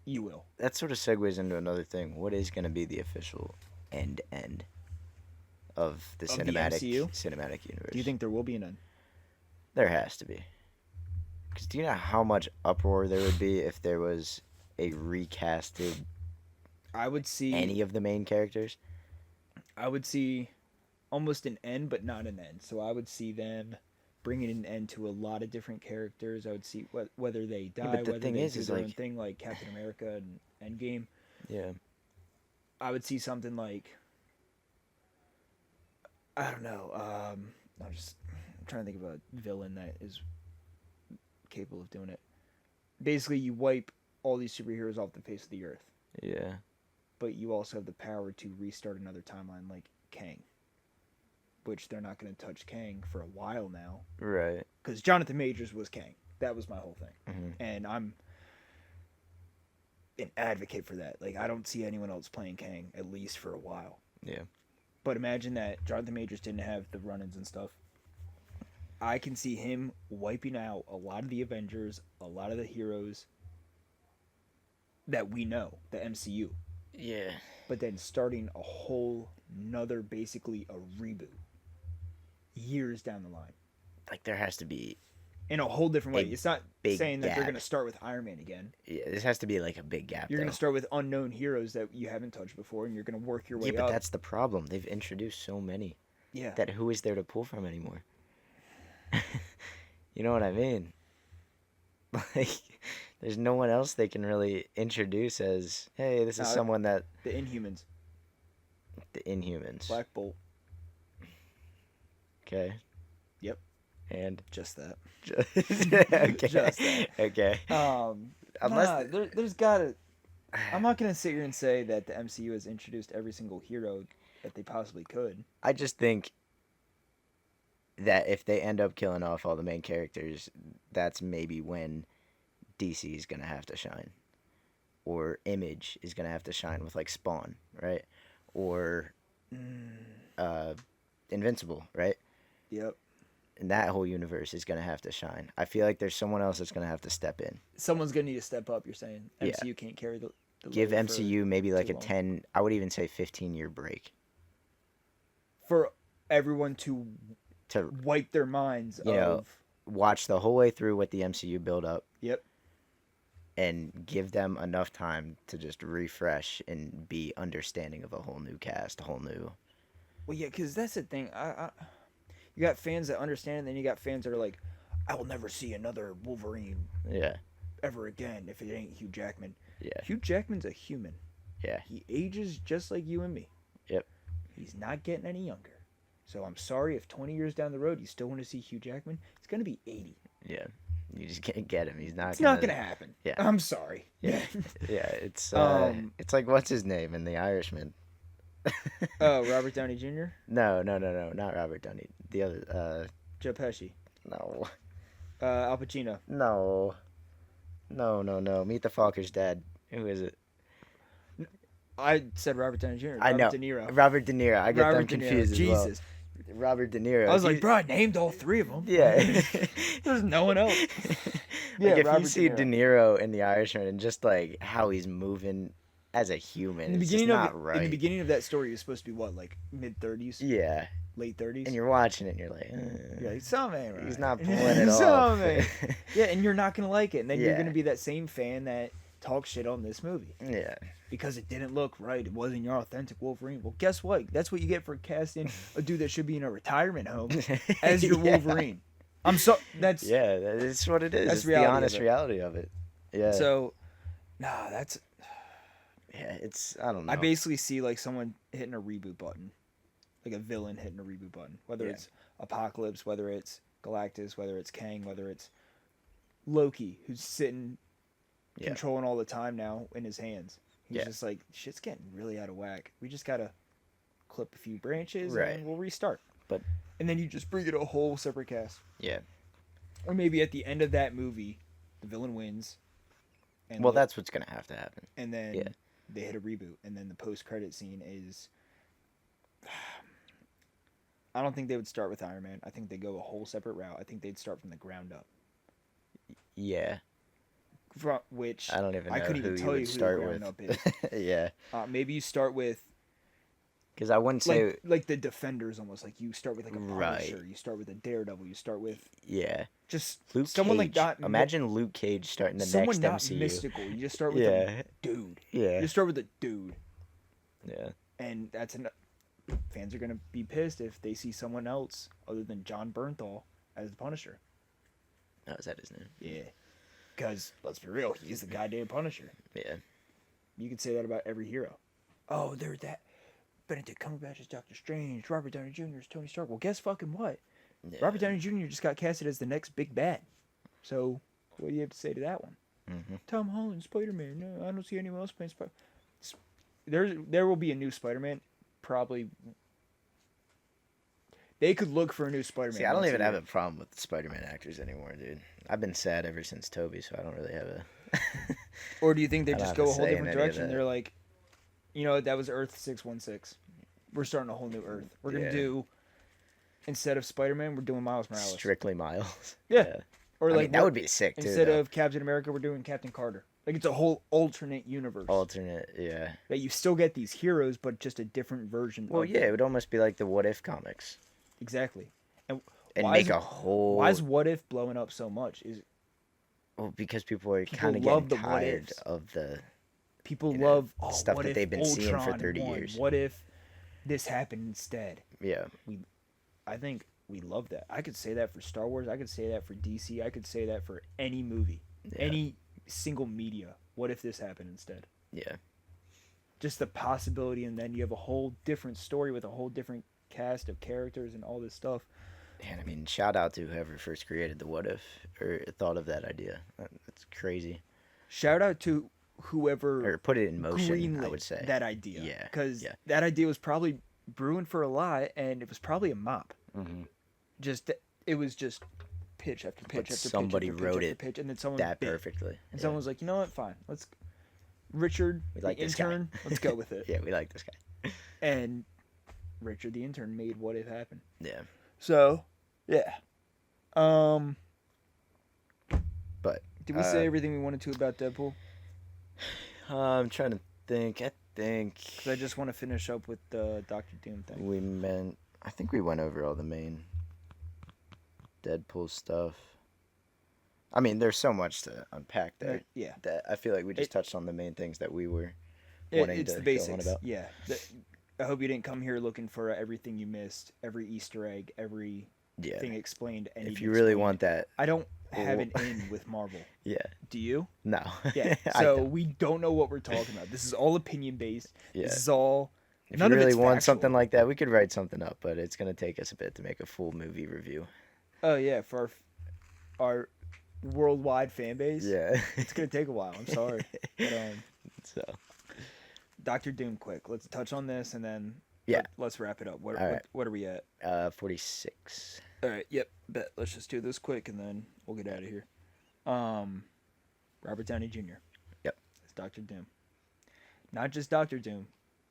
you will. That sort of segues into another thing. What is going to be the official end of the cinematic universe? Do you think there will be an end? There has to be. Because do you know how much uproar there would be if there was a recasted I would see any of the main characters? I would see almost an end, but not an end. So I would see them bringing an end to a lot of different characters. I would see whether they die, but the whether thing they is do their own like- thing, like Captain America and Endgame. Yeah. I would see something like, I don't know. I'm trying to think of a villain that is capable of doing it. Basically, you wipe all these superheroes off the face of the earth, Yeah. but you also have the power to restart another timeline, like Kang. Which they're not going to touch Kang for a while now. Right. Because Jonathan Majors was Kang. That was my whole thing. Mm-hmm. And I'm an advocate for that. Like, I don't see anyone else playing Kang, at least for a while. Yeah. But imagine that Jonathan Majors didn't have the run-ins and stuff. I can see him wiping out a lot of the Avengers, a lot of the heroes that we know, the MCU. Yeah. But then starting a whole nother, basically a reboot. Years down the line. Like, there has to be... In a whole different way. It's not big saying that they're gap. going to start with Iron Man again. Yeah, this has to be, like, a big gap, You're going to start with unknown heroes that you haven't touched before, and you're going to work your way up. Yeah, but that's the problem. They've introduced so many. Yeah. That who is there to pull from anymore? You know what I mean? Like, there's no one else they can really introduce as, hey, this is someone that... The Inhumans. The Inhumans. Black Bolt. Okay. Yep. And? Just that. Okay. Just that. Okay. There's gotta... I'm not going to sit here and say that the MCU has introduced every single hero that they possibly could. I just think that if they end up killing off all the main characters, that's maybe when DC is going to have to shine. Or Image is going to have to shine with, like, Spawn, right? Or Invincible, right? Yep. And that whole universe is going to have to shine. I feel like there's someone else that's going to have to step in. Someone's going to need to step up, you're saying. Yeah. MCU can't carry the Give load MCU maybe like a long. 10, I would even say 15-year break. For everyone to To wipe their minds You know, watch the whole way through what the MCU build up. Yep. And give them enough time to just refresh and be understanding of a whole new cast, a whole new... Well, yeah, because that's the thing. You got fans that understand, and then you got fans that are like, I will never see another Wolverine Yeah. ever again if it ain't Hugh Jackman. Yeah. Hugh Jackman's a human. Yeah. He ages just like you and me. Yep. He's not getting any younger. So I'm sorry if 20 years down the road you still want to see Hugh Jackman. He's going to be 80. Yeah. You just can't get him. He's not. It's not going to happen. Yeah. I'm sorry. Yeah. Yeah. It's like, what's his name in The Irishman? Oh, Robert Downey Jr.? No, not Robert Downey. The other Joe Pesci. No. Al Pacino. No. No. Meet the Fockers' dad. Who is it? I said Robert Downey Jr. I know. De Niro. Robert De Niro. I get Robert them De Niro. confused as well. Jesus. Robert De Niro. I was like, bro, I named all three of them. Yeah. There's no one else. Like if Robert you see De Niro. De Niro in The Irishman and just like how he's moving as a human, it's just not right. In the beginning of that story, he was supposed to be what, like mid-30s? Yeah. Late 30s? And you're watching it and you're like, You're like, something right. He's not pulling it off. Yeah, and you're not going to like it. And then you're Yeah. going to be that same fan that talks shit on this movie. Yeah. Because it didn't look right. It wasn't your authentic Wolverine. Well, guess what? That's what you get for casting a dude that should be in a retirement home as your Wolverine. That's what it is. That's it's the honest reality of it. Yeah. So, that's... Yeah, I don't know. I basically see like someone hitting a reboot button. Like a villain hitting a reboot button. Whether it's Apocalypse, whether it's Galactus, whether it's Kang, whether it's Loki, who's sitting controlling all the time now in his hands. He's just like, shit's getting really out of whack. We just gotta clip a few branches and we'll restart. And then you just bring it a whole separate cast. Yeah. Or maybe at the end of that movie, the villain wins. And that's what's gonna have to happen. And then they hit a reboot, and then the post-credit scene is... I don't think they would start with Iron Man. I think they go a whole separate route. I think they'd start from the ground up. Yeah. Which I don't even know couldn't who even you tell would you who start the ground with. up is. Yeah. Maybe you start with... Because I wouldn't say... Like the Defenders almost. Like you start with like a Punisher. You start with a Daredevil. You start with... Yeah. Just Luke someone Cage. like that. Imagine Luke Cage starting the someone next not MCU. mystical. You just start with a dude. Yeah. You start with a dude. Yeah. And that's enough. Fans are going to be pissed if they see someone else other than John Bernthal as the Punisher. Oh, is that his name? Yeah. Because, let's be real, he's the goddamn Punisher. Yeah. You could say that about every hero. Oh, they're that. Benedict Cumberbatch is Doctor Strange. Robert Downey Jr. is Tony Stark. Well, guess fucking what? Yeah. Robert Downey Jr. just got casted as the next big bad. So, what do you have to say to that one? Mm-hmm. Tom Holland, Spider-Man. No, I don't see anyone else playing Spider-Man. There will be a new Spider-Man. Probably. They could look for a new Spider-Man. See, I don't even have a problem with the Spider-Man actors anymore, dude. I've been sad ever since Tobey, so I don't really have a... Or do you think they just go a whole different direction? They're like, you know, that was Earth 616. We're starting a whole new Earth. We're going to do, instead of Spider-Man, we're doing Miles Morales. Strictly Miles. Yeah. Or I mean, that would be sick, too. Instead of Captain America, we're doing Captain Carter. Like, it's a whole alternate universe. Yeah. That you still get these heroes, but just a different version of them. It would almost be like the What If comics. Exactly. And make a whole... Why is What If blowing up so much? Well, because people are kind of getting tired of the... People love stuff that they've been seeing for 30 years. What if this happened instead? Yeah. I think we love that. I could say that for Star Wars. I could say that for DC. I could say that for any movie. Yeah. Any single media. What if this happened instead? Yeah. Just the possibility, and then you have a whole different story with a whole different cast of characters and all this stuff. And I mean, shout out to whoever first created the What If or thought of that idea. That's crazy. Shout out to whoever or put it in motion, I would say. That idea. Yeah. Because that idea was probably brewing for a lot, and it was probably a mop. Mm-hmm. It was just pitch after pitch after somebody pitch after wrote pitch it after pitch, and then someone that perfectly. And someone was like, you know what, fine. Richard, we like the this intern, guy. Let's go with it. Yeah, we like this guy. And Richard, the intern, made What If happen. Yeah. So, yeah. But did we say everything we wanted to about Deadpool? I'm trying to think. I think because I just want to finish up with the Doctor Doom thing. I think we went over all the main Deadpool stuff. I mean, there's so much to unpack there. Yeah. That I feel like we just touched on the main things that we were wanting to go on about. Yeah. I hope you didn't come here looking for everything you missed, every Easter egg, every thing explained. If you really want that. I don't have an in with Marvel. Yeah. Do you? No. Yeah. So we don't know what we're talking about. This is all opinion based. Yeah. This is all. If you really want something like that, we could write something up, but it's going to take us a bit to make a full movie review. Oh, yeah. For our worldwide fan base. Yeah. It's going to take a while. I'm sorry. But, so. Doctor Doom, quick. Let's touch on this and then let's wrap it up. What are we at? 46. All right. Yep. Bet. Let's just do this quick, and then we'll get out of here. Robert Downey Jr. Yep. As Doctor Doom. Not just Doctor Doom.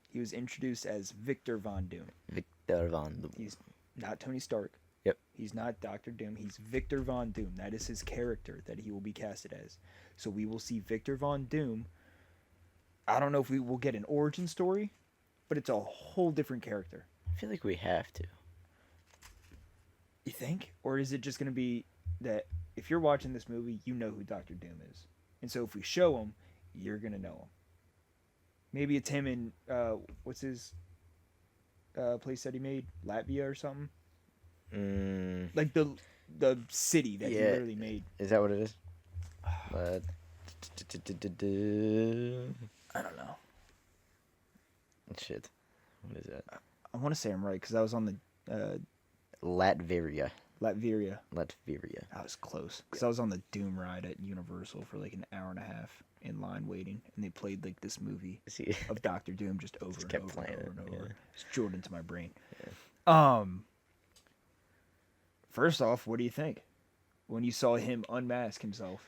He was introduced as Victor Von Doom. Victor Von Doom. He's not Tony Stark. Yep. He's not Doctor Doom. He's Victor Von Doom. That is his character that he will be casted as. So we will see Victor Von Doom. I don't know if we will get an origin story, but it's a whole different character. I feel like we have to. You think? Or is it just going to be that if you're watching this movie, you know who Doctor Doom is. And so if we show him, you're going to know him. Maybe it's him in, what's his place that he made? Latvia or something? Like the city that he literally made. Is that what it is? I don't know. Shit. What is that? I want to say I'm right because I was on the Latveria. Latveria. I was close because I was on the Doom ride at Universal for like an hour and a half in line waiting, and they played like this movie of Doctor Doom just over and over and over. It's drilled into my brain. Yeah. First off, what do you think when you saw him unmask himself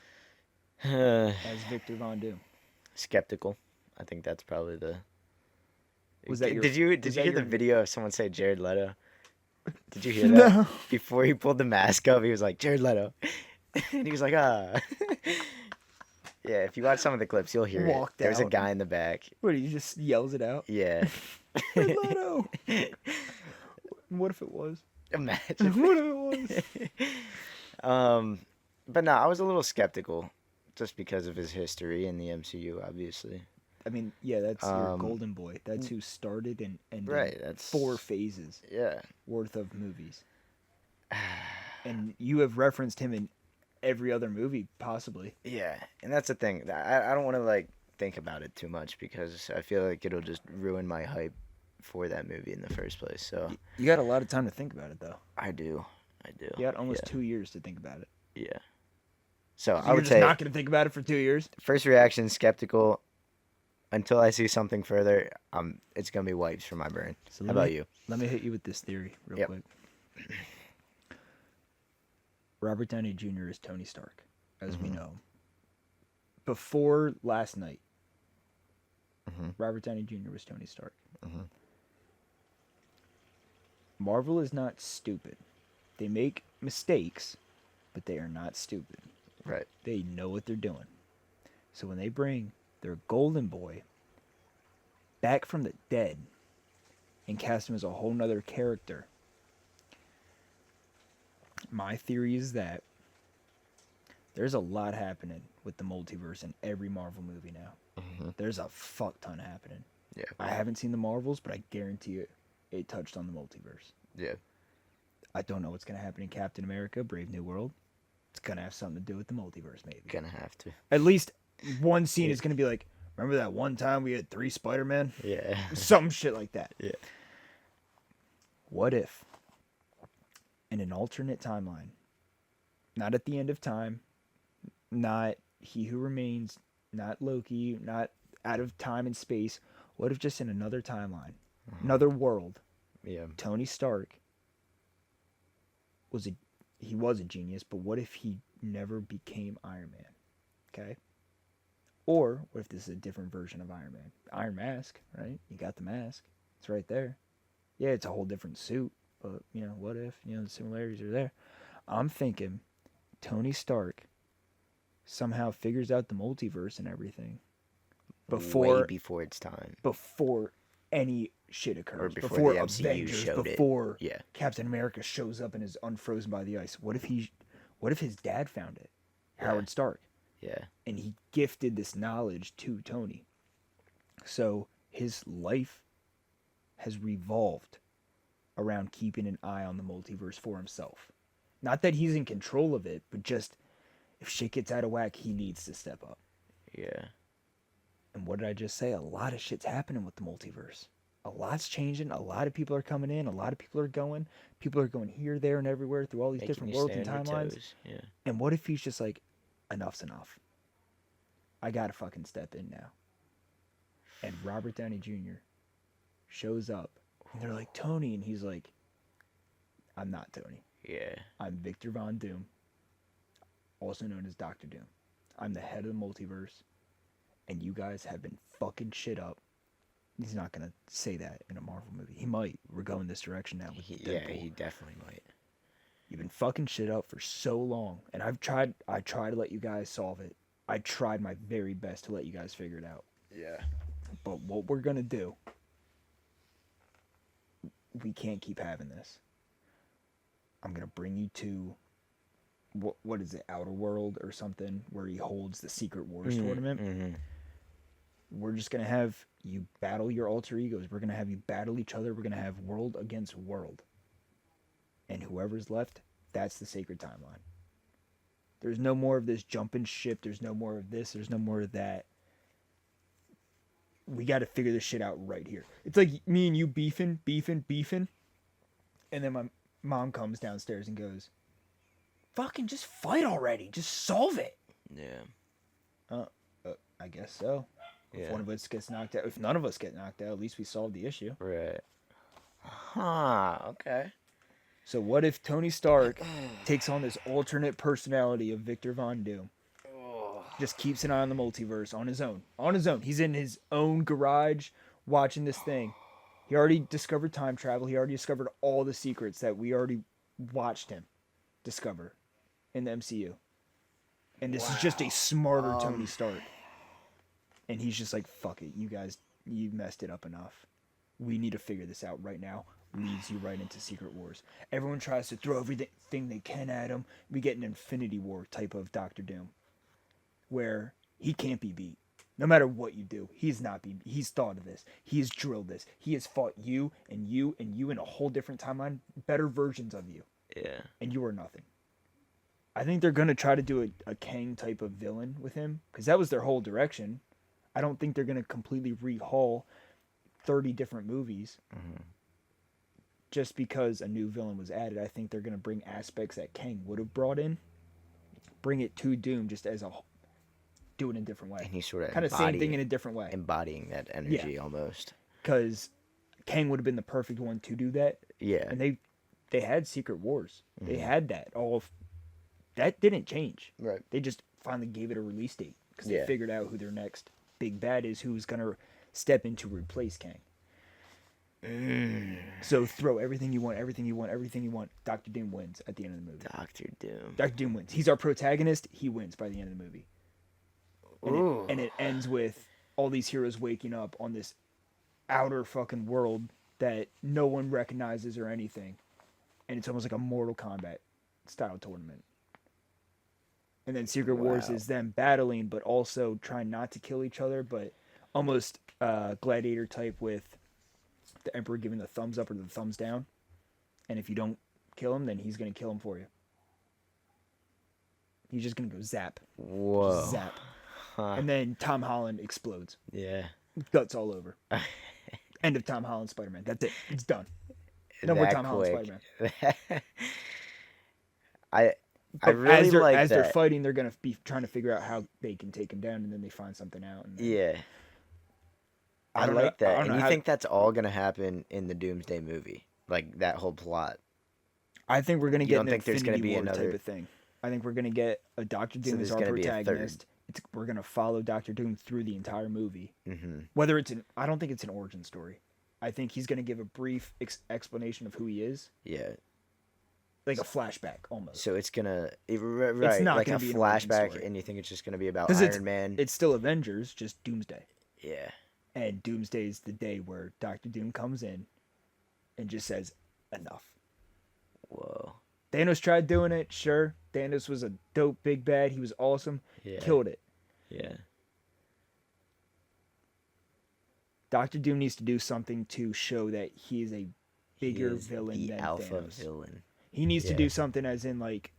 as Victor Von Doom? Skeptical. I think that's probably the. Was that did you hear the video of someone say Jared Leto? Did you hear that? No. Before he pulled the mask up, he was like, Jared Leto. And he was like, ah. Yeah, if you watch some of the clips, you'll hear it. There's a guy in the back. What, he just yells it out? Yeah. Jared Leto! What if it was? Imagine. What if it was? But no, I was a little skeptical just because of his history in the MCU, obviously. I mean, yeah, that's your golden boy. That's who started and ended that's 4 phases worth of movies. And you have referenced him in every other movie, possibly. Yeah, and that's the thing. I don't want to, like, think about it too much because I feel like it'll just ruin my hype for that movie in the first place. So you got a lot of time to think about it, though. I do. You had almost 2 years to think about it. Yeah. So I you're would just say not going to think about it for 2 years? First reaction, skeptical. Until I see something further, it's going to be wipes from my brain. So How about you? Let me hit you with this theory real quick. Robert Downey Jr. is Tony Stark, as we know him. Before last night, Robert Downey Jr. was Tony Stark. Marvel is not stupid. They make mistakes, but they are not stupid. Right. They know what they're doing. So when they bring their golden boy back from the dead and cast him as a whole nother character, my theory is that there's a lot happening with the multiverse in every Marvel movie now. There's a fuck ton happening. Yeah. I haven't seen the Marvels, but I guarantee it touched on the multiverse. Yeah. I don't know what's going to happen in Captain America, Brave New World. It's going to have something to do with the multiverse, maybe. Gonna have to. At least one scene is going to be like, remember that one time we had 3 Spider-Men? Yeah. Some shit like that. Yeah. What if, in an alternate timeline, not at the end of time, not He Who Remains, not Loki, not out of time and space, what if just in another timeline, another world, Tony Stark was a genius, but what if he never became Iron Man? Okay? Or what if this is a different version of Iron Man? Iron Mask, right? You got the mask. It's right there. Yeah, it's a whole different suit, but, what if, the similarities are there. I'm thinking Tony Stark somehow figures out the multiverse and everything way before it's time. Before any shit occurs. Or before the MCU Avengers, showed before it. Yeah. Captain America shows up and is unfrozen by the ice. What if his dad found it? Howard Stark. Yeah. And he gifted this knowledge to Tony. So his life has revolved around keeping an eye on the multiverse for himself. Not that he's in control of it, but just if shit gets out of whack, he needs to step up. Yeah. And what did I just say? A lot of shit's happening with the multiverse. A lot's changing. A lot of people are coming in. A lot of people are going. People are going here, there, and everywhere through all these different worlds and timelines. Yeah. And what if he's just like, enough's enough. I gotta fucking step in now. And Robert Downey Jr. shows up. And they're like, Tony. And he's like, I'm not Tony. Yeah. I'm Victor Von Doom, also known as Doctor Doom. I'm the head of the multiverse, and you guys have been fucking shit up. He's not gonna say that in a Marvel movie. He might. We're going this direction now with Deadpool. Yeah, he definitely might. You've been fucking shit up for so long, and I tried to let you guys solve it. I tried my very best to let you guys figure it out. Yeah. But what we're gonna do, we can't keep having this. I'm gonna bring you to what is it, Outer World or something, where he holds the Secret Wars tournament. Mm-hmm. We're just gonna have you battle your alter egos. We're gonna have you battle each other. We're gonna have world against world. And whoever's left, that's the sacred timeline. There's no more of this jumping ship. There's no more of this. There's no more of that. We got to figure this shit out right here. It's like me and you beefing. And then my mom comes downstairs and goes, fucking just fight already. Just solve it. Yeah. I guess so. Yeah. If one of us gets knocked out, if none of us get knocked out, at least we solved the issue. Right. Huh. Okay. So what if Tony Stark takes on this alternate personality of Victor Von Doom? Just keeps an eye on the multiverse on his own. On his own. He's in his own garage watching this thing. He already discovered time travel. He already discovered all the secrets that we already watched him discover in the MCU. And this is just a smarter Tony Stark. And he's just like, fuck it. You guys, you messed it up enough. We need to figure this out right now. Leads you right into Secret Wars. Everyone tries to throw everything they can at him. We get an Infinity War type of Doctor Doom, where he can't be beat. No matter what you do, he's not being. He's thought of this. He's drilled this. He has fought you and you and you in a whole different timeline, better versions of you. Yeah. And you are nothing. I think they're gonna try to do a Kang type of villain with him, because that was their whole direction. I don't think they're gonna completely rehaul 30 different movies. Mm-hmm. Just because a new villain was added. I think they're going to bring aspects that Kang would have brought in, bring it to Doom just as a, do it in a different way. And he sort of kind of same thing in a different way. Embodying that energy almost. Because Kang would have been the perfect one to do that. Yeah. And they had Secret Wars. Mm-hmm. They had that. That didn't change. Right. They just finally gave it a release date because they figured out who their next big bad is, who's going to step in to replace Kang. So throw everything you want. Doctor Doom wins at the end of the movie. Doctor Doom wins. He's our protagonist. He wins by the end of the movie. And it ends with all these heroes waking up on this outer fucking world that no one recognizes or anything. And it's almost like a Mortal Kombat style tournament. And then Secret Wars is them battling, but also trying not to kill each other, but almost gladiator type with the Emperor giving the thumbs up or the thumbs down. And if you don't kill him, then he's going to kill him for you. He's just going to go zap. Whoa. Just zap. Huh. And then Tom Holland explodes. Yeah. Guts all over. End of Tom Holland Spider-Man. That's it. It's done. No more Tom Holland Spider-Man. I really like as that. They're fighting, they're going to be trying to figure out how they can take him down, and then they find something out. And yeah. I like that. And you think that's all going to happen in the Doomsday movie? Like, that whole plot? I think we're going to get an Infinity War type of thing. I think we're going to get a Doctor Doom as our protagonist. We're going to follow Doctor Doom through the entire movie. Mm-hmm. Whether it's I don't think it's an origin story. I think he's going to give a brief explanation of who he is. Yeah. Like a flashback, almost. So it's going to... Right, it's not like a flashback, and you think it's just going to be about Iron Man? It's still Avengers, just Doomsday. Yeah. And Doomsday is the day where Doctor Doom comes in and just says, enough. Whoa. Thanos tried doing it, sure. Thanos was a dope big bad. He was awesome. Yeah. Killed it. Yeah. Doctor Doom needs to do something to show that he is a bigger villain than alpha Thanos. Villain. He needs to do something as in like...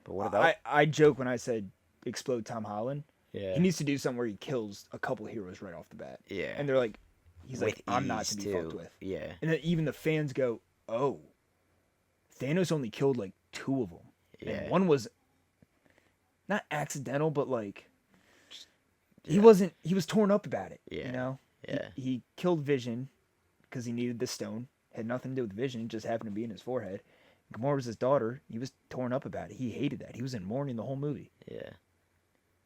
But what about... I joke when I said explode Tom Holland. Yeah. He needs to do something where he kills a couple heroes right off the bat. Yeah. And they're like, he's like, I'm not to be fucked with. Yeah. And then even the fans go, oh, Thanos only killed like 2 of them. Yeah. And one was not accidental, but like, he was torn up about it. Yeah. You know? Yeah. He killed Vision because he needed the stone. Had nothing to do with Vision. It just happened to be in his forehead. Gamora was his daughter. He was torn up about it. He hated that. He was in mourning the whole movie. Yeah.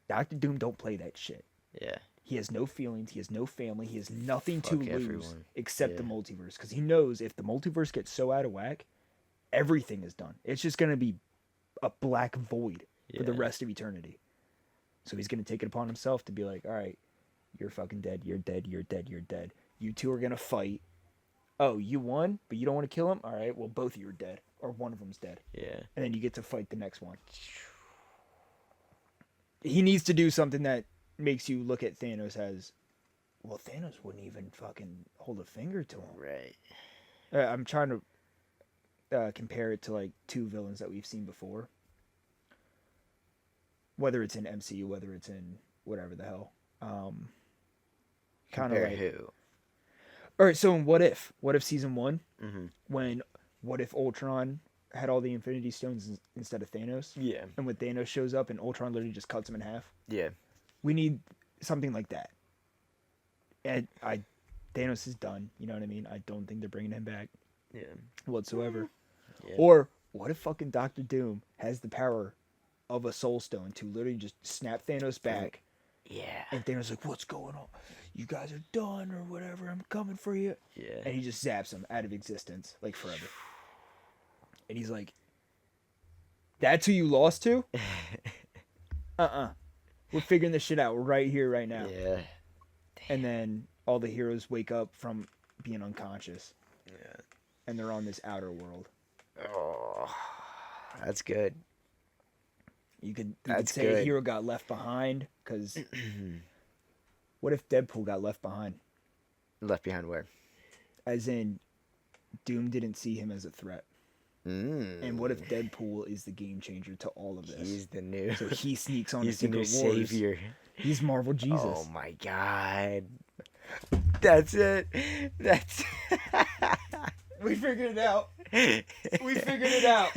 Doctor Doom don't play that shit. Yeah. He has no feelings. He has no family. He has nothing to lose everyone. except the multiverse. Because he knows if the multiverse gets so out of whack, everything is done. It's just going to be a black void for the rest of eternity. So he's going to take it upon himself to be like, all right, you're fucking dead. You're dead. You're dead. You're dead. You two are going to fight. Oh, you won, but you don't want to kill him? All right, well, both of you are dead. Or one of them's dead. Yeah. And then you get to fight the next one. He needs to do something that makes you look at Thanos as, well, Thanos wouldn't even fucking hold a finger to him. Right. I'm trying to compare it to, like, two villains that we've seen before. Whether it's in MCU, whether it's in whatever the hell. Kind of like... who? Alright, so in What If Season 1, Mm-hmm. What If Ultron had all the Infinity Stones instead of Thanos? Yeah. And when Thanos shows up and Ultron literally just cuts him in half? Yeah. We need something like that. And Thanos is done, you know what I mean? I don't think they're bringing him back whatsoever. Yeah. Or what if fucking Doctor Doom has the power of a Soul Stone to literally just snap Thanos back? Yeah. And Thanos is like, what's going on? You guys are done or whatever. I'm coming for you. Yeah. And he just zaps him out of existence, like forever. And he's like, that's who you lost to? We're figuring this shit out right here, right now. Yeah. And then all the heroes wake up from being unconscious. Yeah. And they're on this outer world. Oh, that's good. You could say a hero got left behind, because what if Deadpool got left behind? Left behind where? As in, Doom didn't see him as a threat. And what if Deadpool is the game changer to all of this? He's the new... So he sneaks on He's the the new Secret Wars. savior. He's Marvel Jesus. Oh my god. That's it. That's... We figured it out. We figured it out.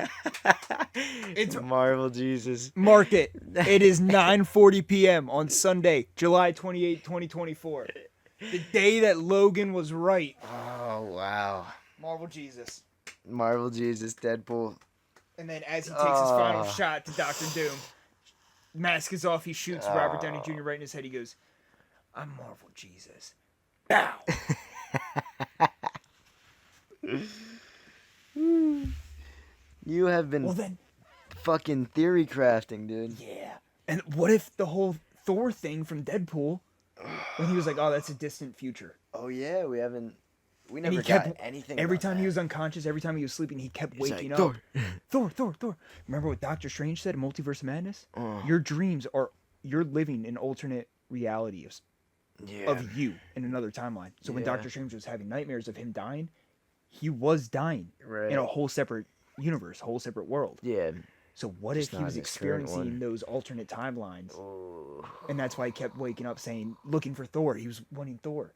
It's Marvel Jesus. Mark it. It is 9:40 p.m. on Sunday, July 28, 2024. The day that Logan was right. Oh, wow. Marvel Jesus. Marvel Jesus, Deadpool. And then as he takes his final shot to Doctor Doom, mask is off, he shoots Robert Downey Jr. right in his head. He goes, I'm Marvel Jesus. Bow. You have been fucking theory crafting, dude. Yeah. And what if the whole Thor thing from Deadpool, when he was like, oh, that's a distant future. Oh, yeah, we never got anything every about time that. he was unconscious, every time he was sleeping, he kept waking like, up. Thor. Remember what Doctor Strange said in Multiverse of Madness? Your dreams are, you're living an alternate reality of you in another timeline. So when Doctor Strange was having nightmares of him dying, he was dying in a whole separate universe, whole separate world. Yeah. So what if he was experiencing those alternate timelines? And that's why he kept waking up saying, looking for Thor. He was wanting Thor.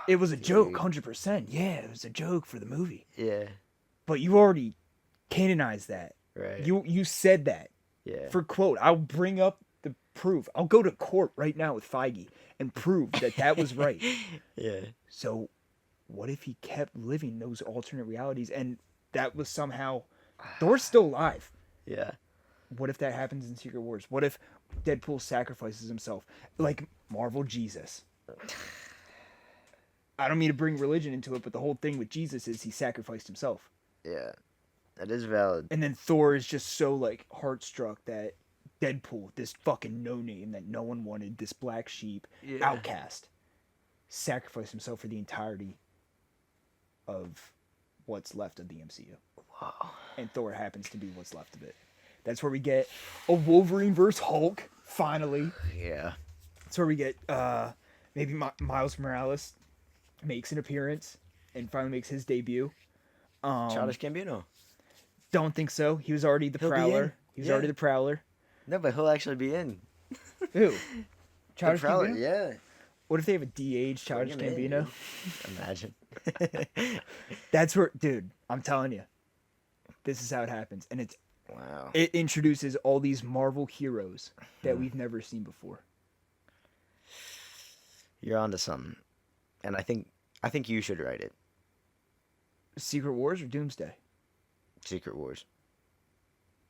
It was a joke, 100%. Yeah, it was a joke for the movie. Yeah. But you already canonized that. Right. You said that. Yeah. For quote, I'll bring up the proof. I'll go to court right now with Feige and prove that was right. Yeah. So what if he kept living those alternate realities and that was somehow... Thor's still alive. Yeah. What if that happens in Secret Wars? What if Deadpool sacrifices himself? Like Marvel Jesus. I don't mean to bring religion into it, but the whole thing with Jesus is he sacrificed himself. Yeah. That is valid. And then Thor is just so, like, heartstruck that Deadpool, this fucking no-name that no one wanted, this black sheep, outcast, sacrificed himself for the entirety of what's left of the MCU. Wow. And Thor happens to be what's left of it. That's where we get a Wolverine versus Hulk, finally. Yeah. That's where we get maybe Miles Morales makes an appearance and finally makes his debut. Childish Gambino. Don't think so. He was already the Prowler. He was already the Prowler. No, but he'll actually be in. Who? Childish Prowler, Gambino? yeah. What if they have a de-aged Childish Gambino? Imagine. That's where, dude, I'm telling you. This is how it happens. And it introduces all these Marvel heroes that we've never seen before. You're onto something. And I think you should write it. Secret Wars or Doomsday? Secret Wars.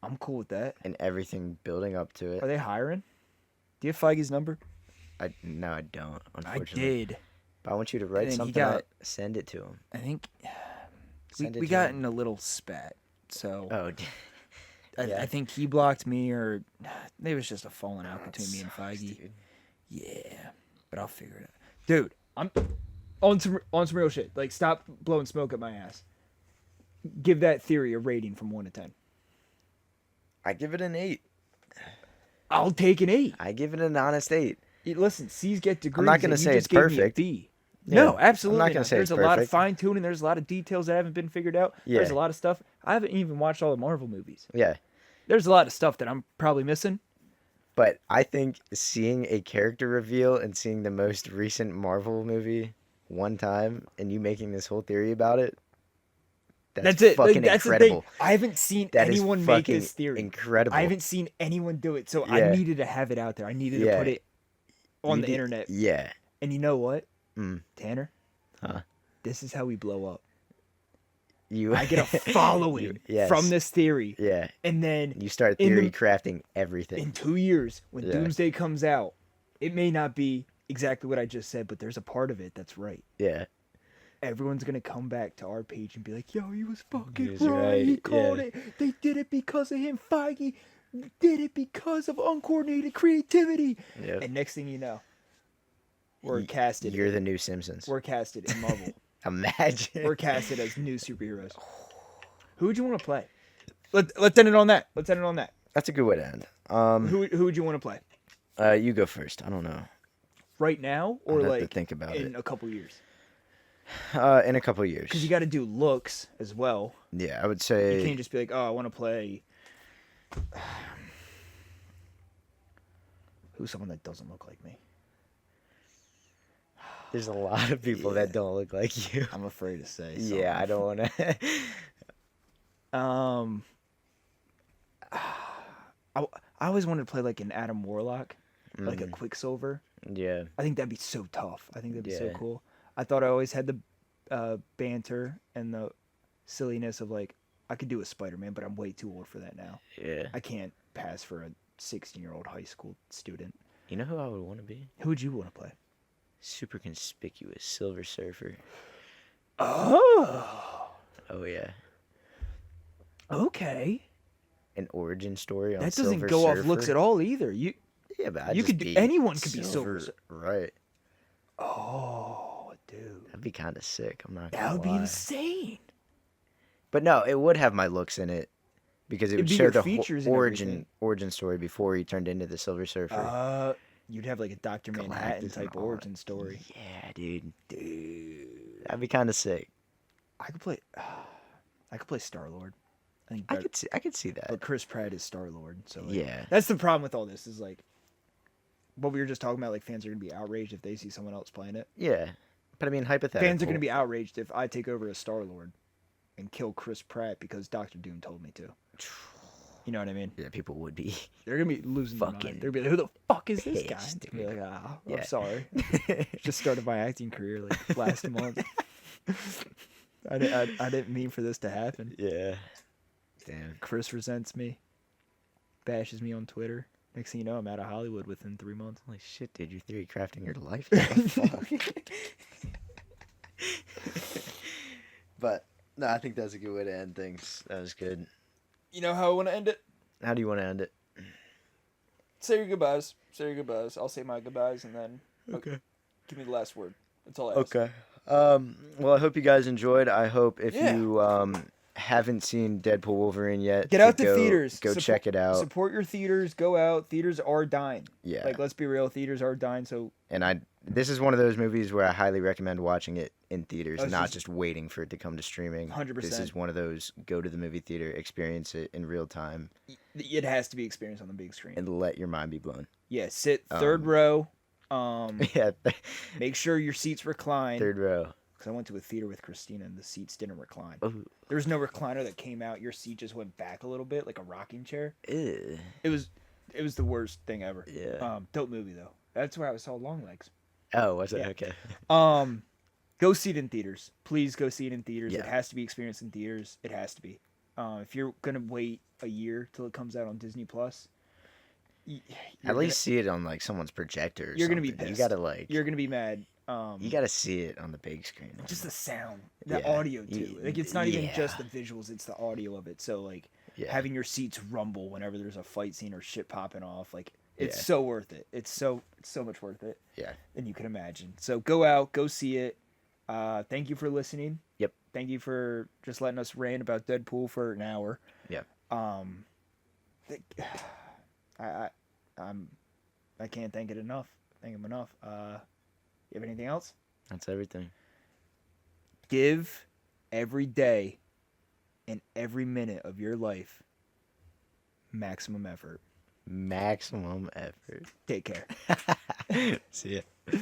I'm cool with that. And everything building up to it. Are they hiring? Do you have Feige's number? No, I don't, unfortunately. I did. But I want you to write something out. Send it to him. I think Send we got in a little spat. So Oh, yeah. I think he blocked me, or it was just a falling out between me and Feige. Dude. Yeah, but I'll figure it out. Dude, I'm on some real shit. Like, stop blowing smoke at my ass. Give that theory a rating from 1 to 10. I give it an 8. I'll take an 8. I give it an honest 8. Listen, C's get degrees. I'm not going to say it's perfect. B. Yeah, No, absolutely I'm not going to say There's it's a lot of perfect. fine tuning. There's a lot of details that haven't been figured out. Yeah. There's a lot of stuff. I haven't even watched all the Marvel movies. Yeah. There's a lot of stuff that I'm probably missing. But I think seeing a character reveal and seeing the most recent Marvel movie one time and you making this whole theory about it, that's it. fucking That's incredible. The thing. I haven't seen That is anyone make fucking this theory. incredible. I haven't seen anyone do it, so Yeah. I needed to have it out there. I needed to put it on the internet. Yeah. And you know what, Mm. Tanner? Huh? This is how we blow up. You. I get a following Yes. from this theory. Yeah. And then You start theory crafting everything. in 2 years, when Yeah. Doomsday comes out, it may not be exactly what I just said, but there's a part of it that's right. Yeah. Everyone's gonna come back to our page and be like, "Yo, he was fucking He was right. He right, called yeah. it. They did it because of him. Feige did it because of uncoordinated creativity." Yeah. And next thing you know, we're casted. You're the new Simpsons. We're casted in Marvel. Imagine. We're casted as new superheroes. Who would you want to play? Let's end it on that. Let's end it on that. That's a good way to end. Who would you want to play? You go first. I don't know. Right now, or I'd have to like think about in it. a couple years? In a couple years. Because you got to do looks as well. Yeah, I would say. You can't just be like, "Oh, I want to play." Who's someone that doesn't look like me? There's a lot of people that don't look like you. I'm afraid to say. Yeah, I don't want to. I always wanted to play like an Adam Warlock, like a Quicksilver. Yeah. I think that'd be so tough. I think that'd be so Yeah. cool. I thought I always had the banter and the silliness of like, I could do a Spider-Man, but I'm way too old for that now. Yeah. I can't pass for a 16-year-old high school student. You know who I would want to be? Who would you want to play? Super conspicuous Silver Surfer. Oh, Oh yeah. okay. An origin story on That doesn't Silver go Surfer. off looks at all either. You Yeah, but you could do, anyone could be Silver. Right. Oh, dude, That'd be kind of sick. I'm not. that Gonna would be lie. insane. But no, it would have my looks in it because it It'd would be show your the features and origin story before he turned into the Silver Surfer. You'd have like a Dr. Manhattan Galactus and type all origin story. Yeah, dude. Dude, That'd be kind of sick. I could play Star-Lord. I think I could see that. but Chris Pratt is Star-Lord, so like, Yeah. that's the problem with all this is like what we were just talking about. Like, fans are gonna be outraged if they see someone else playing it. Yeah. But I mean, hypothetically. Fans are gonna be outraged if I take over as Star-Lord and kill Chris Pratt because Doctor Doom told me to. You know what I mean? Yeah, people would be. They're gonna be losing their Fucking mind. They're gonna be like, "Who the fuck is this guy?" pissed, Be like, "Ah, Yeah. I'm sorry. Just started my acting career like last month. I didn't mean for this to happen." Yeah. Damn. Chris resents me, bashes me on Twitter. Next thing you know, I'm out of Hollywood within 3 months. Holy shit, dude! You're theory crafting your life. Fuck. But no, I think that's a good way to end things. That was good. You know how I want to end it? How do you want to end it? Say your goodbyes. Say your goodbyes. I'll say my goodbyes, and then Okay. give me the last word. That's all I ask. Okay. Well, I hope you guys enjoyed. I hope if Yeah. you haven't seen Deadpool Wolverine yet, Get out to go, theaters. Go check it out. Support your theaters. Go out. Theaters are dying. Yeah. Like, let's be real. Theaters are dying. So And this is one of those movies where I highly recommend watching it in theaters, Oh, not so- just waiting for it to come to streaming. 100%. This is one of those go to the movie theater, experience it in real time, it has to be experienced on the big screen. and let your mind be blown. Yeah. Sit third row. Yeah, Make sure your seats recline. third row. Because I went to a theater with Christina and the seats didn't recline. Oh, There was no recliner that came out. Your seat just went back a little bit, like a rocking chair. ew. It was the worst thing ever. Yeah. Dope movie though. That's where I saw Longlegs. Oh, was it? Yeah. Okay. Go see it in theaters. Please go see it in theaters. Yeah. It has to be experienced in theaters. It has to be. If you're gonna wait a year till it comes out on Disney Plus, at least see it on like someone's projector. Or you're something. gonna be pissed. You gotta like. You're gonna be mad. You gotta see it on the big screen. Just the sound, the audio too. Like it's not even just the visuals; it's the audio of it. So like having your seats rumble whenever there's a fight scene or shit popping off, like it's so worth it. It's so much worth it. Yeah. Than you can imagine. So go out, go see it. Thank you for listening. Yep. Thank you for just letting us rant about Deadpool for an hour. Yep. I can't thank it enough. Thank him enough. You have anything else? That's everything. Give every day and every minute of your life maximum effort. Maximum effort. Take care. See ya.